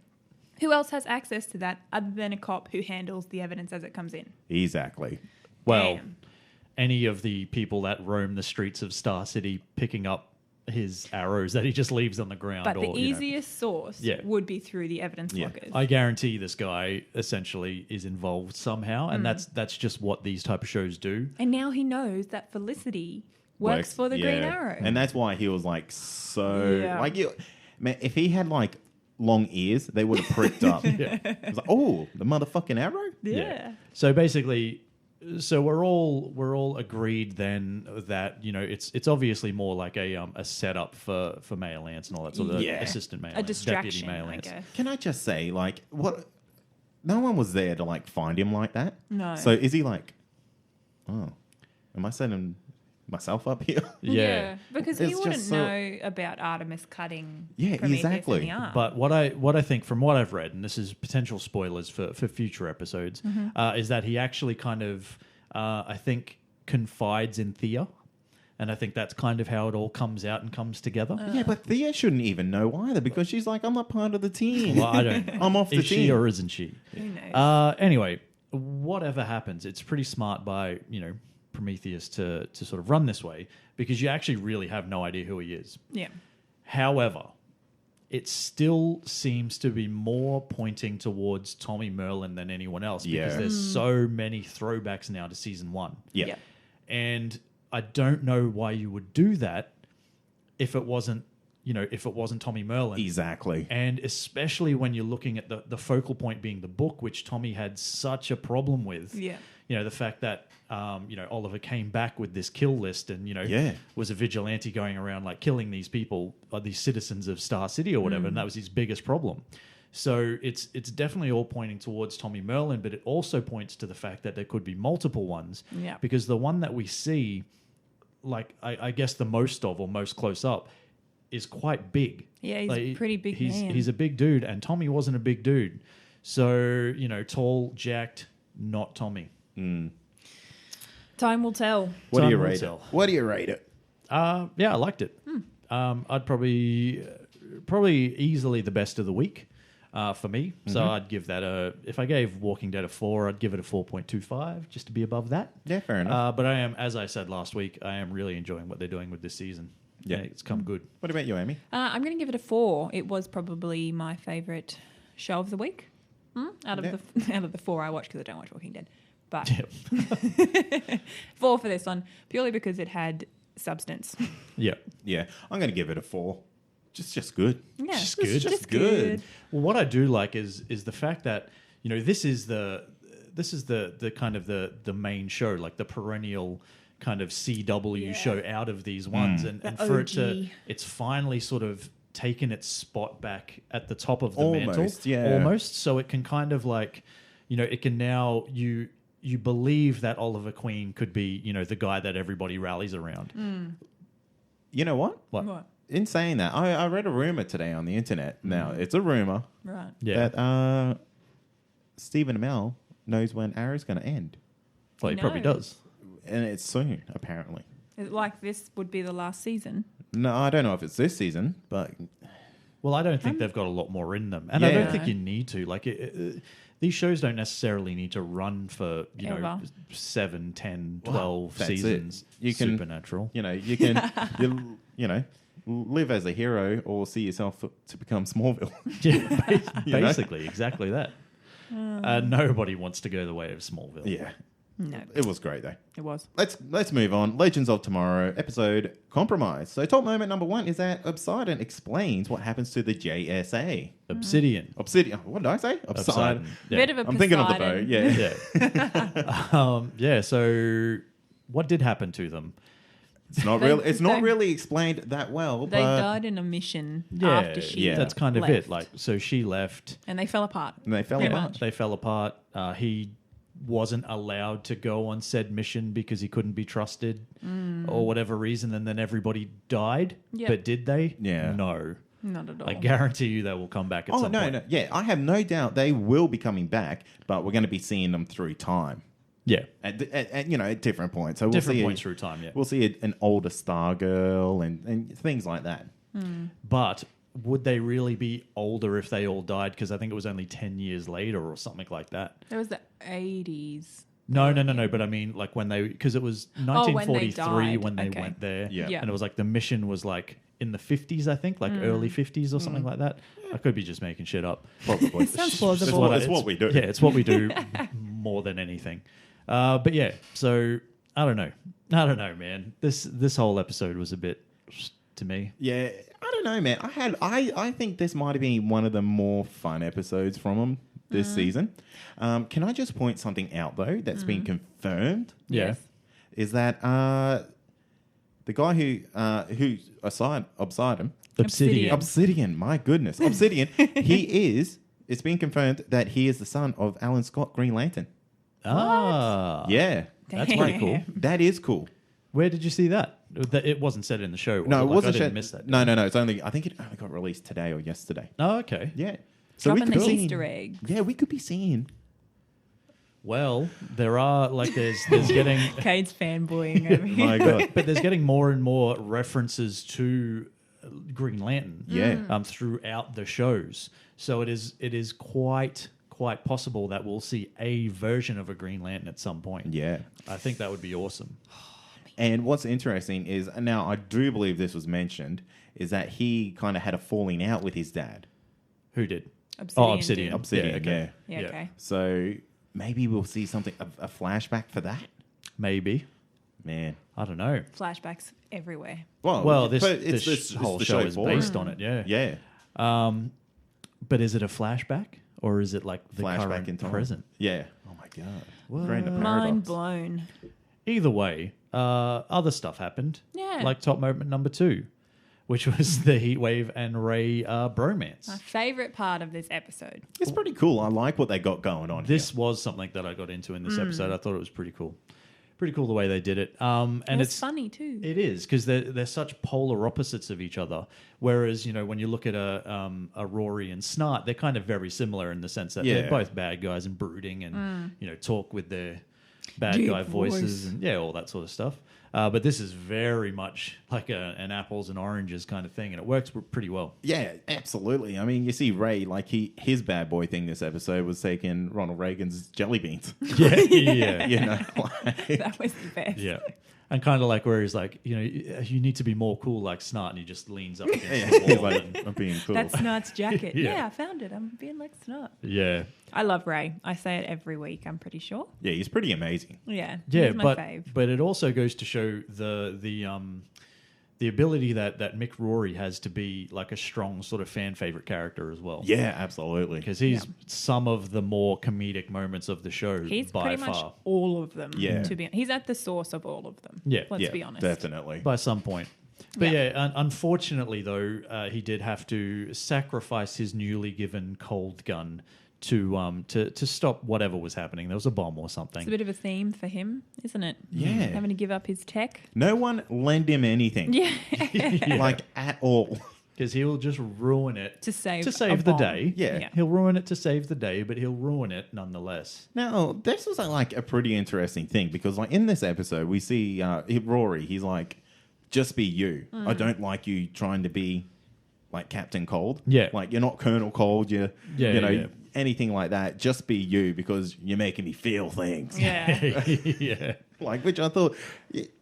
Who else has access to that other than a cop who handles the evidence as it comes in? Exactly. Well, Damn. any of the people that roam the streets of Star City picking up his arrows that he just leaves on the ground. But the or, easiest source Yeah. would be through the evidence Yeah. lockers. I guarantee this guy essentially is involved somehow, and that's just what these type of shows do. And now he knows that Felicity works for the Green Arrow. And that's why he was like so... Yeah. Like, man, if he had like long ears, they would have pricked up. It was like, oh, the motherfucking arrow? yeah. So basically, we're all agreed then that it's obviously more like a setup for Mayor Lance and all that sort of Yeah. assistant Mayor A Lance, deputy distraction, Mayor I Lance. guess. Can I just say, like, what? No one was there to like find him like that. No. So is he like, oh, am I setting myself up here? Yeah. Because It's he wouldn't just so- know about Artemis cutting Yeah, Prometheus exactly. in the arm. But what I think from what I've read, and this is potential spoilers for future episodes, is that he actually kind of I think confides in Thea, and I think that's kind of how it all comes out and comes together. Yeah, but Thea shouldn't even know either because she's like, I'm not part of the team. Well, I don't know. I'm off the Is she team. or isn't she? Who knows? Anyway, whatever happens, it's pretty smart by Prometheus to sort of run this way because you actually really have no idea who he is. Yeah. However, it still seems to be more pointing towards Tommy Merlin than anyone else because Yeah. there's so many throwbacks now to season 1. Yeah. Yeah. And I don't know why you would do that if it wasn't, Tommy Merlin. Exactly. And especially when you're looking at the focal point being the book, which Tommy had such a problem with. Yeah. The fact that, Oliver came back with this kill list and, Yeah. was a vigilante going around like killing these people, these citizens of Star City or whatever. And that was his biggest problem. So it's definitely all pointing towards Tommy Merlin, but it also points to the fact that there could be multiple ones. Yeah. Because the one that we see, like, I guess the most of or most close up, is quite big. Yeah, he's a pretty big man. He's a big dude, and Tommy wasn't a big dude. So, tall, jacked, not Tommy. Time will tell. What do Time you will rate it? tell. What do you rate it? Yeah, I liked it. I'd probably easily the best of the week for me. So I'd give that if I gave Walking Dead a 4, I'd give it a 4.25 just to be above that. Yeah, fair enough. But I am, as I said last week, I am really enjoying what they're doing with this season. Yeah. It's come good. What about you, Amy? I'm going to give it a 4. It was probably my favourite show of the week. Out of the 4 I watched because I don't watch Walking Dead. But 4 for this one, purely because it had substance. Yeah. Yeah, I'm going to give it a 4. Just good. Yeah, Just good. Just good. Well, what I do like is the fact that this is the kind of the main show, like the perennial kind of CW show out of these ones, and for it to, it's finally sort of taken its spot back at the top of the mantle, almost. So it can kind of like, it can now you believe that Oliver Queen could be the guy that everybody rallies around. You know what? What? In saying that, I read a rumor today on the internet. Now, it's a rumor Right. Yeah. that Stephen Amell knows when Arrow's going to end. Well, he probably knows. does. And it's soon, apparently. Is it like this would be the last season? No, I don't know if it's this season, but Well, I don't think they've got a lot more in them. And I Yeah. don't think you need to. Like, these shows don't necessarily need to run for, Ever. 7, 10, Well, 12 that's it. seasons. You can- Supernatural. you can, live as a hero or see yourself to become Smallville. Yeah, You know? basically, exactly that. Nobody wants to go the way of Smallville. Yeah. No, It was great though. it was. Let's move on. Legends of Tomorrow episode Compromise. So top moment number 1 is that Obsidian explains what happens to the JSA. Obsidian. Obsidian. What did I say? Obsidian. Yeah. Bit of a I'm thinking of the bow. Poseidon. Yeah. Yeah. So what did happen to them? It's not They- really. It's not they- really explained that well. They but died in a mission Yeah, after she yeah. That's kind of left. it. Like, so she left. And they fell apart. they fell Pretty apart. much. They fell apart. He wasn't allowed to go on said mission because he couldn't be trusted or whatever reason. And then everybody died. Yep. But did they? Yeah. No. Not at all. I guarantee you they will come back at Oh some no, point. no, yeah. I have no doubt they will be coming back, but we're going to be seeing them through time Yeah. at at different points. So we'll Different see points through time, yeah. We'll see an older Stargirl and things like that. But would they really be older if they all died? Because I think it was only 10 years later or something like that. It was the 80s. No. But I mean, like when they, because it was when they 1943 when they died. Okay. went there. Yeah. Yeah. And it was like the mission was like in the 50s, I think, like early 50s or something like that. I could be just making shit up. Probably. Sounds It's plausible. what, it's what we do. Yeah, it's what we do more than anything. But yeah, so I don't know, man. This whole episode was a bit to me. Yeah, I don't know, man. I think this might have been one of the more fun episodes from them this season. Can I just point something out though that's been confirmed? Yeah. Yes. Is that the guy who Obsidian. Obsidian, my goodness, Obsidian. It's been confirmed that he is the son of Alan Scott, Green Lantern. Ah, Yeah, that's pretty cool. that is cool. Where did you see that? It wasn't said in the show. Was No, it Like, wasn't. I didn't miss that. No. It's only. I think it only got released today or yesterday. Oh, okay. Yeah. Dropping could the be seeing- Easter eggs. Yeah, we could be seeing. Well, there are like there's getting Cade's fanboying over here. My God. but there's getting more and more references to Green Lantern. Yeah. Throughout the shows. So it is quite possible that we'll see a version of a Green Lantern at some point. Yeah. I think that would be awesome. And what's interesting is, now I do believe this was mentioned, is that he kind of had a falling out with his dad. Who did? Obsidian. did. Obsidian, Yeah, okay. Yeah, Yeah. okay. So maybe we'll see something, a flashback for that. Maybe. Man. I don't know. Flashbacks everywhere. Well, this but whole the show is for it. based on it. Yeah. Yeah. But is it a flashback or is it like the Flashback current in time. present? Yeah. Oh my God. What? Creating a Mind paradox. blown. Either way, other stuff happened. Yeah. Like top moment number 2, which was the Heatwave and Ray bromance. My favourite part of this episode. It's pretty cool. I like what they got going on This was something that I got into in this episode. I thought it was pretty cool. Pretty cool the way they did it. And And it's it's funny too. It is because they're such polar opposites of each other. Whereas when you look at a Rory and Snart, they're kind of very similar in the sense that Yeah. they're both bad guys and brooding and talk with their bad Deep guy voices voice. and all that sort of stuff. But this is very much like an apples and oranges kind of thing, and it works pretty well. Yeah, absolutely. I mean, you see Ray, like his bad boy thing this episode was taking Ronald Reagan's jelly beans. Yeah, yeah, You know, like, That was the best. yeah. And kind of like where he's like, you need to be more cool like Snart, and he just leans up against the he's wall. like, and, I'm being cool. That's Snart's jacket. Yeah. Yeah, I found it. I'm being like Snart. yeah, I love Ray. I say it every week, I'm pretty sure. Yeah, he's pretty amazing. Yeah. yeah. He's my But fave. but it also goes to show the ability that Mick Rory has to be like a strong sort of fan favorite character as well. Yeah, absolutely. Because he's some of the more comedic moments of the show He's by pretty much far. all of them. Yeah. To be, he's at the source of all of them. Yeah. Let's yeah, be honest. definitely. By some point. But Yeah. unfortunately, though, he did have to sacrifice his newly given cold gun to stop whatever was happening. There was a bomb or It's a something. bit of a theme for him, isn't it? Yeah. Having to give up his tech. No one lend him anything, Yeah. like at all. Because he'll just ruin it To save a the bomb. day. Yeah. He'll ruin it to save the day, but he'll ruin it nonetheless. Now, this was like a pretty interesting thing because, like, in this episode, we see Rory. He's like, "Just be you. I don't like you trying to be like Captain Cold. Yeah. like you're not Colonel Cold. You know, yeah. anything like that. Just be you because you're making me feel things. Yeah. yeah. Like, which I thought,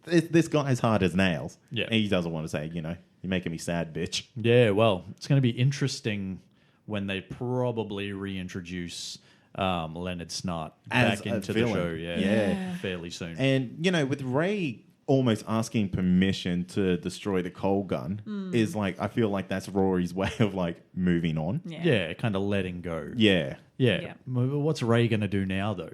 this guy's hard as nails. Yeah. And he doesn't want to say, you're making me sad, bitch. Yeah, well, it's going to be interesting when they probably reintroduce Leonard Snart As back a into the villain. show. Yeah. Fairly soon. And, with Ray almost asking permission to destroy the coal gun is like, I feel like that's Rory's way of like moving on. Yeah, kind of letting go. Yeah. Yeah. What's Ray going to do now, though?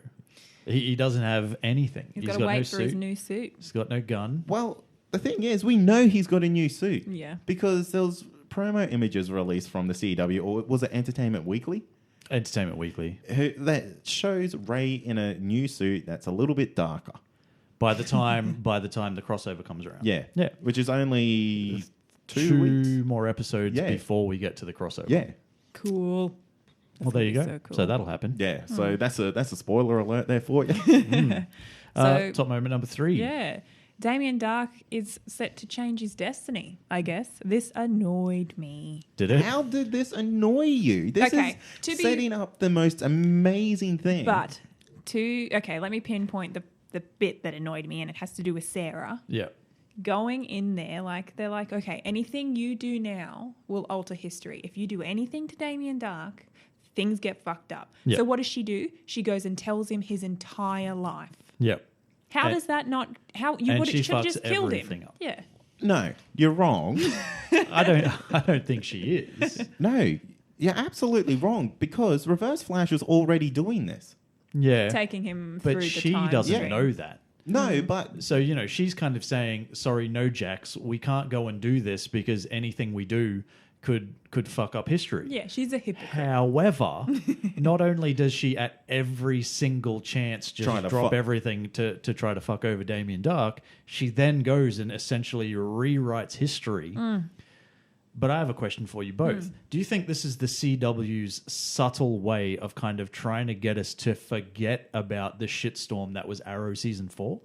He doesn't have anything. He's got to wait for his new suit. He's got no gun. Well, the thing is, we know he's got a new suit. Yeah. Because there was promo images released from the CW, or was it Entertainment Weekly? Entertainment Weekly. That shows Ray in a new suit that's a little bit darker. By the time the crossover comes around. Yeah. Yeah. Which is only 2 Two weeks. more episodes Yeah. before we get to the crossover. Yeah. Cool. Well, there you go. So cool. So that'll happen. Yeah. So that's a spoiler alert there for you. So- Top moment number 3. Yeah. Damien Dark is set to change his destiny, I guess. This annoyed me. Did it? How did this annoy you? This Okay, is to be- setting up the most amazing thing. But let me pinpoint the bit that annoyed me, and it has to do with Sarah. Yeah. Going in there, they're like, okay, anything you do now will alter history. If you do anything to Damien Dark, things get fucked up. Yeah. So what does she do? She goes and tells him his entire life. Yeah. How And- does that not? How you and would she should have fucks just killed everything him? up. Yeah. No, you're wrong. I don't think she is. No, you're absolutely wrong because Reverse Flash was already doing this. Yeah. Taking him through But the she time doesn't stream. know that. No, but So, she's kind of saying, sorry, no, Jax, we can't go and do this because anything we do could fuck up history. Yeah, she's a hypocrite. However, not only does she at every single chance just Try to drop fuck. everything to try to fuck over Damien Dark, she then goes and essentially rewrites history. But I have a question for you both. Do you think this is the CW's subtle way of kind of trying to get us to forget about the shitstorm that was Arrow Season 4?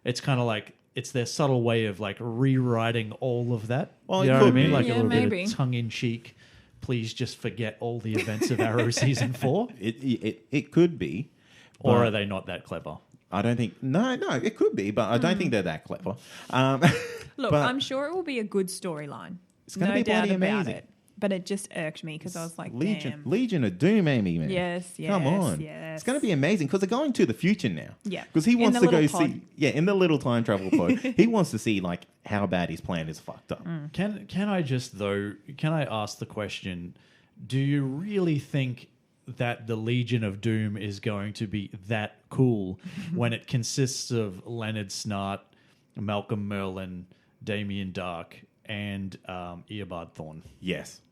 It's kind of like, it's their subtle way of like rewriting all of that. Well, you it know what I could mean? be. Like Yeah, a little maybe. bit of tongue-in-cheek. Please just forget all the events of Arrow Season 4. it could be. Or but are they not that clever? I don't think. No, it could be, but I don't think they're that clever. Look, but I'm sure it will be a good storyline. It's gonna no be doubt bloody about amazing. it. But it just irked me because I was like, damn. Legion of Doom, Amy, man. Yes, Come yes, on. yes. It's going to be amazing because they're going to the future now. Yeah. Because he In wants the to go little pod. see. Yeah, in the little time travel pod. He wants to see like how bad his plan is fucked up. Can I ask the question, do you really think that the Legion of Doom is going to be that cool when it consists of Leonard Snart, Malcolm Merlin, Damien Dark, and Eobard Thawne? Yes.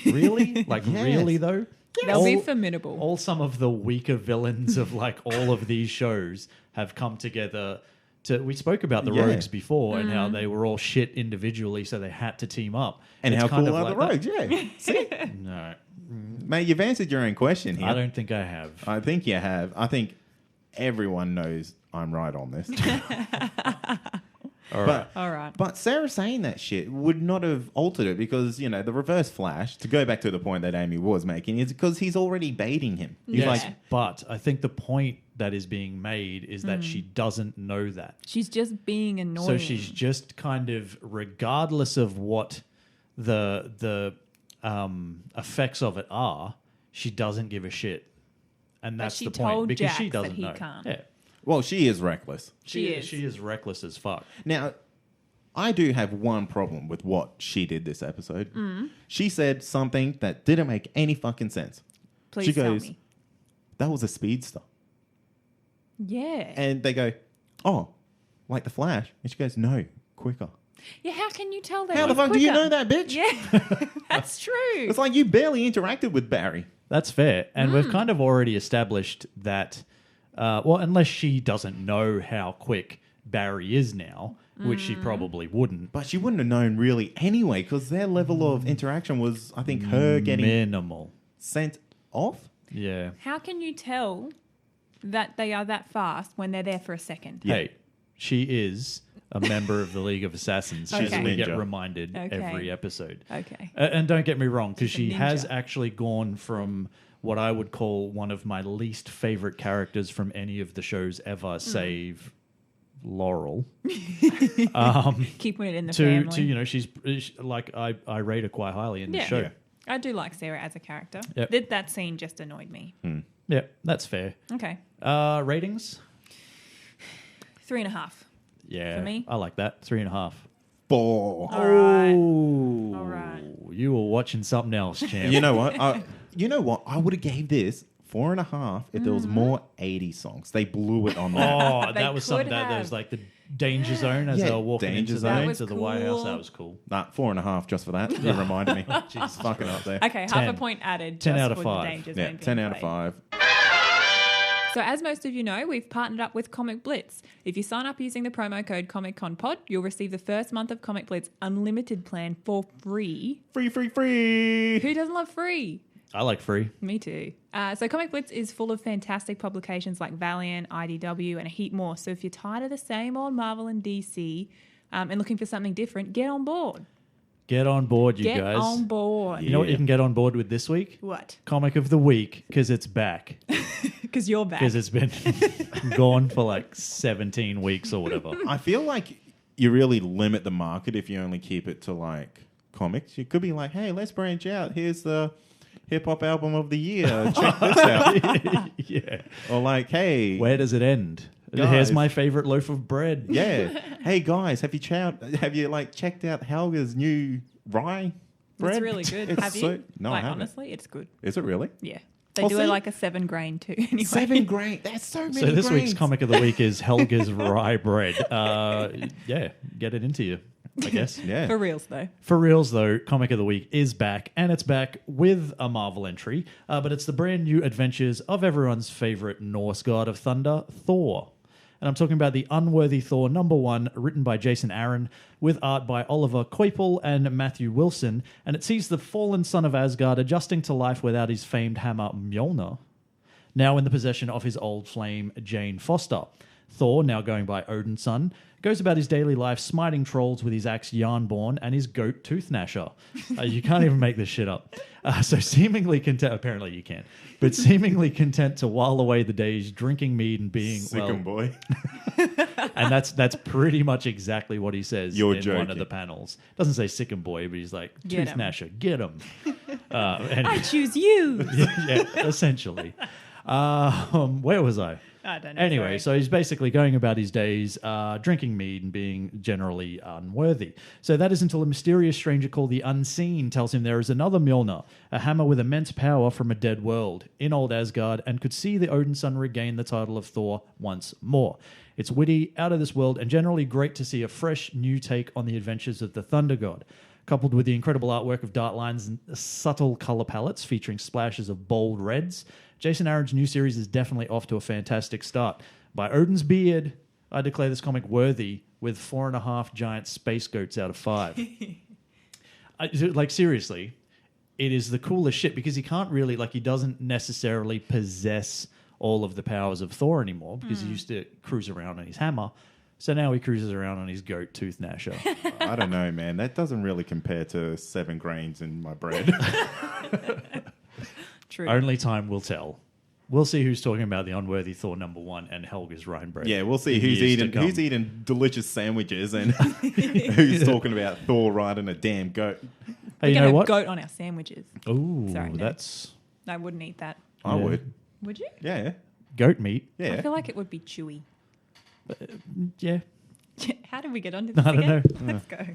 Really? Like, Yes. really, though? They'll be formidable. All some of the weaker villains of, like, all of these shows have come together to... We spoke about the Yeah. Rogues before and how they were all shit individually, so they had to team up. And It's how kind cool of are the like rogues? that. Yeah. See? No, Mate, you've answered your own question here. I don't think I have. I think you have. I think everyone knows I'm right on this. All right. All right. But Sarah saying that shit would not have altered it because, the Reverse Flash, to go back to the point that Amy was making, is because he's already baiting him. He's Yeah. like, But I think the point that is being made is that she doesn't know that. She's just being annoying. So she's just kind of, regardless of what the effects of it are, she doesn't give a shit. And that's she the point. told Because she Jax that doesn't he know. can't. Yeah. well, she is reckless. She is. She is reckless as fuck. Now, I do have one problem with what she did this episode. She said something that didn't make any fucking sense. Please she tell goes, me. that was a speedster. Yeah. And they go, oh, like the Flash. And she goes, no, quicker. Yeah, how can you tell that? How the he's fuck do you quicker? know that, bitch? Yeah, that's true. It's like you barely interacted with Barry. That's fair. And we've kind of already established that, unless she doesn't know how quick Barry is now, which she probably wouldn't. But she wouldn't have known really anyway because their level of interaction was, I think, her getting Minimal. sent off. Yeah. How can you tell that they are that fast when they're there for a second? Yeah. Hey, she is a member of the League of Assassins. She's Okay. we get Ninja. reminded Okay. every episode. Okay. And don't get me wrong, because She's a she has ninja. actually gone from what I would call one of my least favorite characters from any of the shows ever, save Laurel. Keeping it in the family. She's like, I rate her quite highly in the show. I do like Sarah as a character. Yep. That scene just annoyed me. Yeah, that's fair. Okay. Ratings? 3.5. Yeah. For me? I like that. 3.5. 4. All right. Oh, All right. You were watching something else, champ. You know what? I would have gave this 4.5 if there was more 80s songs. They blew it on that. Oh, They that was something could that have. was like the danger zone as Yeah, they were walking danger into zone. That the, was into the White House. cool. That was cool. Nah, 4.5 just for that. You reminded me. Jesus Fucking up there. Okay, half 10. a point added. 10 just out of for 5. The danger Yeah, zone 10 being out of played. 5. So as most of you know, we've partnered up with Comic Blitz. If you sign up using the promo code ComicConPod, you'll receive the first month of Comic Blitz Unlimited plan for free. Free. Who doesn't love free? I like free. Me too. So Comic Blitz is full of fantastic publications like Valiant, IDW, and a heap more. So if you're tired of the same old Marvel and DC and looking for something different, get on board. Get on board, you Get guys. on board. You know what you can get on board with this week? What? Comic of the Week, because it's back. Because you're back. Because it's been gone for like 17 weeks or whatever. I feel like you really limit the market if you only keep it to like comics. You could be like, hey, let's branch out. Here's the hip hop album of the year. Check this out. Yeah. Or like, hey, Where does it end? Guys. Here's my favorite loaf of bread. yeah. Hey guys, have you checked out Helga's new rye bread? It's really good. It's Have you? so- No, I like, haven't. honestly, it's good. Is it really? Yeah. They Well, do see- it like a 7 grain too. Anyway. 7 grain. That's so many So this week's grains. comic of the week is Helga's Rye Bread. Yeah, get it into you, I guess. Yeah. For reals though. For reals, though, Comic of the Week is back, and it's back with a Marvel entry, but it's the brand new adventures of everyone's favorite Norse god of thunder, Thor. And I'm talking about the Unworthy Thor #1, written by Jason Aaron, with art by Oliver Coipel and Matthew Wilson, and it sees the fallen son of Asgard adjusting to life without his famed hammer Mjolnir, now in the possession of his old flame, Jane Foster. Thor, now going by Odin's son, goes about his daily life smiting trolls with his axe Yarnborn and his goat Tooth Gnasher. You can't even make this shit up. So seemingly content, apparently you can, but seemingly content to while away the days drinking mead and being, Sickum boy. and that's pretty much exactly what he says You're in one joking. of the panels. Doesn't say Sickum boy, but he's like, Get Tooth 'em. Gnasher, get him. I choose you. Yeah, essentially. Where was I? I don't know. Anyway, sorry. so he's basically going about his days drinking mead and being generally unworthy. So that is until a mysterious stranger called the Unseen tells him there is another Mjolnir, a hammer with immense power from a dead world, in old Asgard, and could see the Odin son regain the title of Thor once more. It's witty, out of this world, and generally great to see a fresh, new take on the adventures of the Thunder God. Coupled with the incredible artwork of dark lines and subtle color palettes featuring splashes of bold reds, Jason Aaron's new series is definitely off to a fantastic start. By Odin's beard, I declare this comic worthy with 4.5 giant space goats out of 5. Like, seriously, it is the coolest shit because he can't really, like, he doesn't necessarily possess all of the powers of Thor anymore because he used to cruise around on his hammer. So now he cruises around on his goat Tooth Gnasher. I don't know, man. That doesn't really compare to 7 grains in my bread. True. Only time will tell. We'll see who's talking about the Unworthy Thor #1 and Helga's Rhine bread. Yeah, we'll see in who's years to come. eating delicious sandwiches and who's talking about Thor riding a damn goat. Hey, We're you gonna know have what? goat on our sandwiches. Ooh, Sorry, no. that's I wouldn't eat that. I Yeah. would. Would you? Yeah. goat meat. Yeah. I feel like it would be chewy. Yeah. How did we get onto this I don't again? know. Let's go.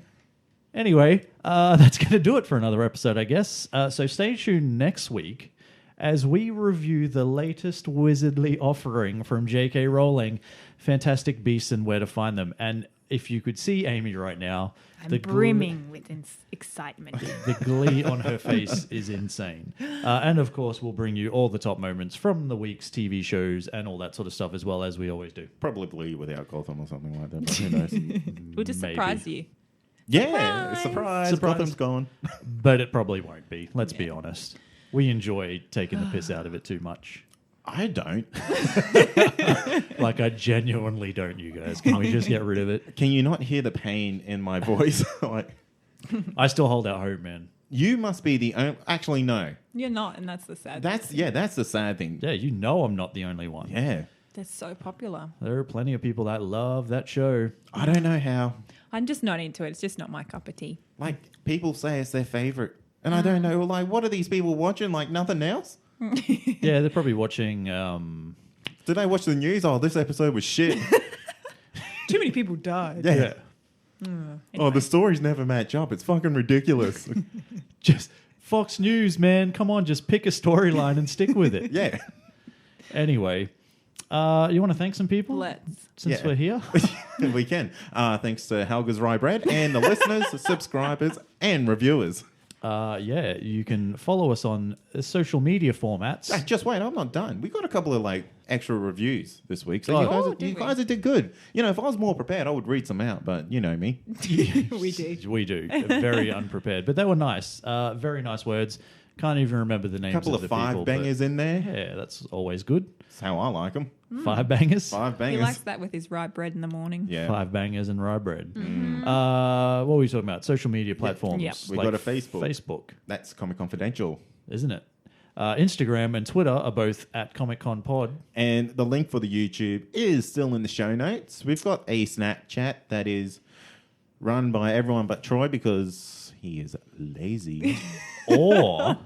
Anyway, that's going to do it for another episode, I guess. So stay tuned next week as we review the latest wizardly offering from J.K. Rowling, Fantastic Beasts and Where to Find Them. And if you could see Amy right now, I'm the brimming with excitement. the glee on her face is insane. And of course, we'll bring you all the top moments from the week's TV shows and all that sort of stuff as well, as we always do. Probably without Gotham or something like that, but who knows? We'll just Maybe. surprise you. Yeah, Surprise. surprise. Gotham's gone. But it probably won't be, let's be Yeah. honest. We enjoy taking the piss out of it too much. I don't. Like, I genuinely don't, you guys. Can we just get rid of it? Can you not hear the pain in my voice? Like, I still hold out hope, man. you must be the only... Actually, no. You're not, and that's the sad That's thing. that's the sad thing. Yeah, you know I'm not the only one. Yeah. They're so popular. There are plenty of people that love that show. I don't know how. I'm just not into it. It's just not my cup of tea. Like, people say it's their favorite. And I don't know, like, what are these people watching? Like, nothing else? Yeah, they're probably watching. Did they watch the news? Oh, this episode was shit. Too many people died. Yeah. Anyway. Oh, the stories never match up. It's fucking ridiculous. Just Fox News, man. Come on, just pick a storyline and stick with it. Yeah. Anyway, you want to thank some people? Since Yeah. we're here. We can. Thanks to Helga's Rye Bread and the listeners, the subscribers, and reviewers. Yeah, you can follow us on social media formats. Hey, just wait, I'm not done. We got a couple of extra reviews this week, so Oh. you guys did good. You know, if I was more prepared, I would read some out, but you know me. We do. We do. Very unprepared. But they were nice. Very nice words. Can't even remember the names A couple of of the people. five bangers in there. Yeah, that's always good. That's how I like them. 5 bangers. 5 He bangers. likes that with his rye bread in the morning. Yeah. 5 bangers and rye bread. What were we talking about? Social media platforms. Yep. We got a Facebook. Facebook, That's Comic Confidential. isn't it? Instagram and Twitter are both at Comic Con Pod. And the link for the YouTube is still in the show notes. We've got a Snapchat that is run by everyone but Troy because he is lazy. Or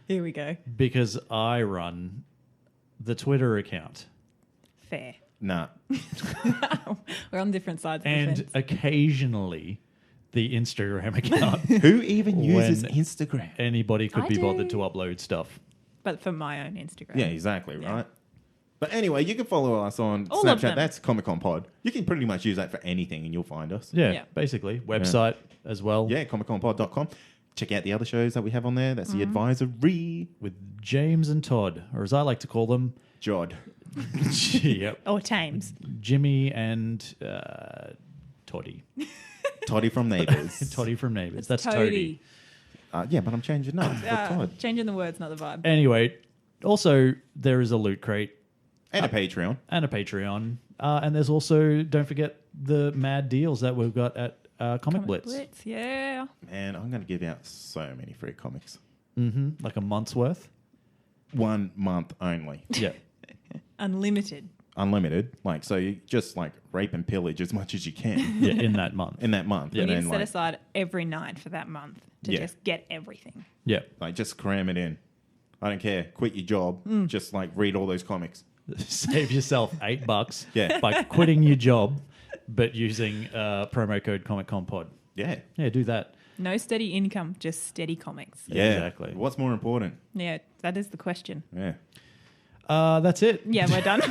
Here we go. because I run the Twitter account. Fair. Nah. We're on different sides of the And fence. occasionally the Instagram account. Who even uses When- Instagram? Anybody could I be bothered do. to upload stuff. But for my own Instagram. Yeah, exactly, Yeah. right? But anyway, you can follow us on All of Snapchat. them. That's Comic Con Pod. You can pretty much use that for anything and you'll find us. Yeah, Yeah. basically. Website as well. Yeah, comicconpod.com. Check out the other shows that we have on there. That's the advisory. With James and Todd, or as I like to call them, Jod. yep, Or Thames. Jimmy and Toddy. Toddy from Neighbours. Toddy from Neighbours. It's That's Toady. Yeah, but I'm changing up for Todd. Changing the words, not the vibe. Anyway, also there is a Loot Crate And a Patreon. and a Patreon. And there's also, don't forget, the mad deals that we've got at Comic Blitz. Yeah. Man, I'm going to give out so many free comics. Like a month's worth. 1 month only. Yeah. Unlimited. Unlimited. So you just rape and pillage as much as you can Yeah, in that month. in that month. Yeah. You And need to then set aside every night for that month to Yeah. just get everything. Yeah. just cram it in. I don't care. Quit your job. Just read all those comics. Save yourself $8 Yeah. by quitting your job, but using promo code ComicConPod. Yeah. Yeah, do that. No steady income, just steady comics. Yeah. Exactly. What's more important? Yeah, that is the question. Yeah. That's it. Yeah, we're done.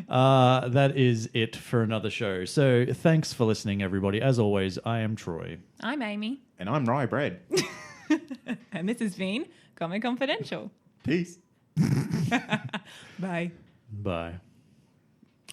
That is it for another show. So thanks for listening, everybody. As always, I am Troy. I'm Amy, And I'm Rye Bread. and this has been Comic Confidential. Peace. Bye. Bye.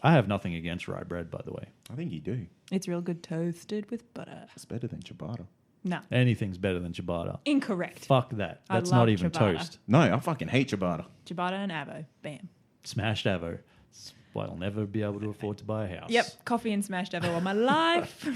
I have nothing against rye bread, by the way. I think you do. It's real good toasted with butter. It's better than ciabatta. No, Anything's better than ciabatta. incorrect. Fuck that. I That's love not even ciabatta. toast. No, I fucking hate ciabatta. Ciabatta and avo. Bam. Smashed avo. That's why I'll never be able to afford to buy a house. Yep, coffee and smashed avo all my life.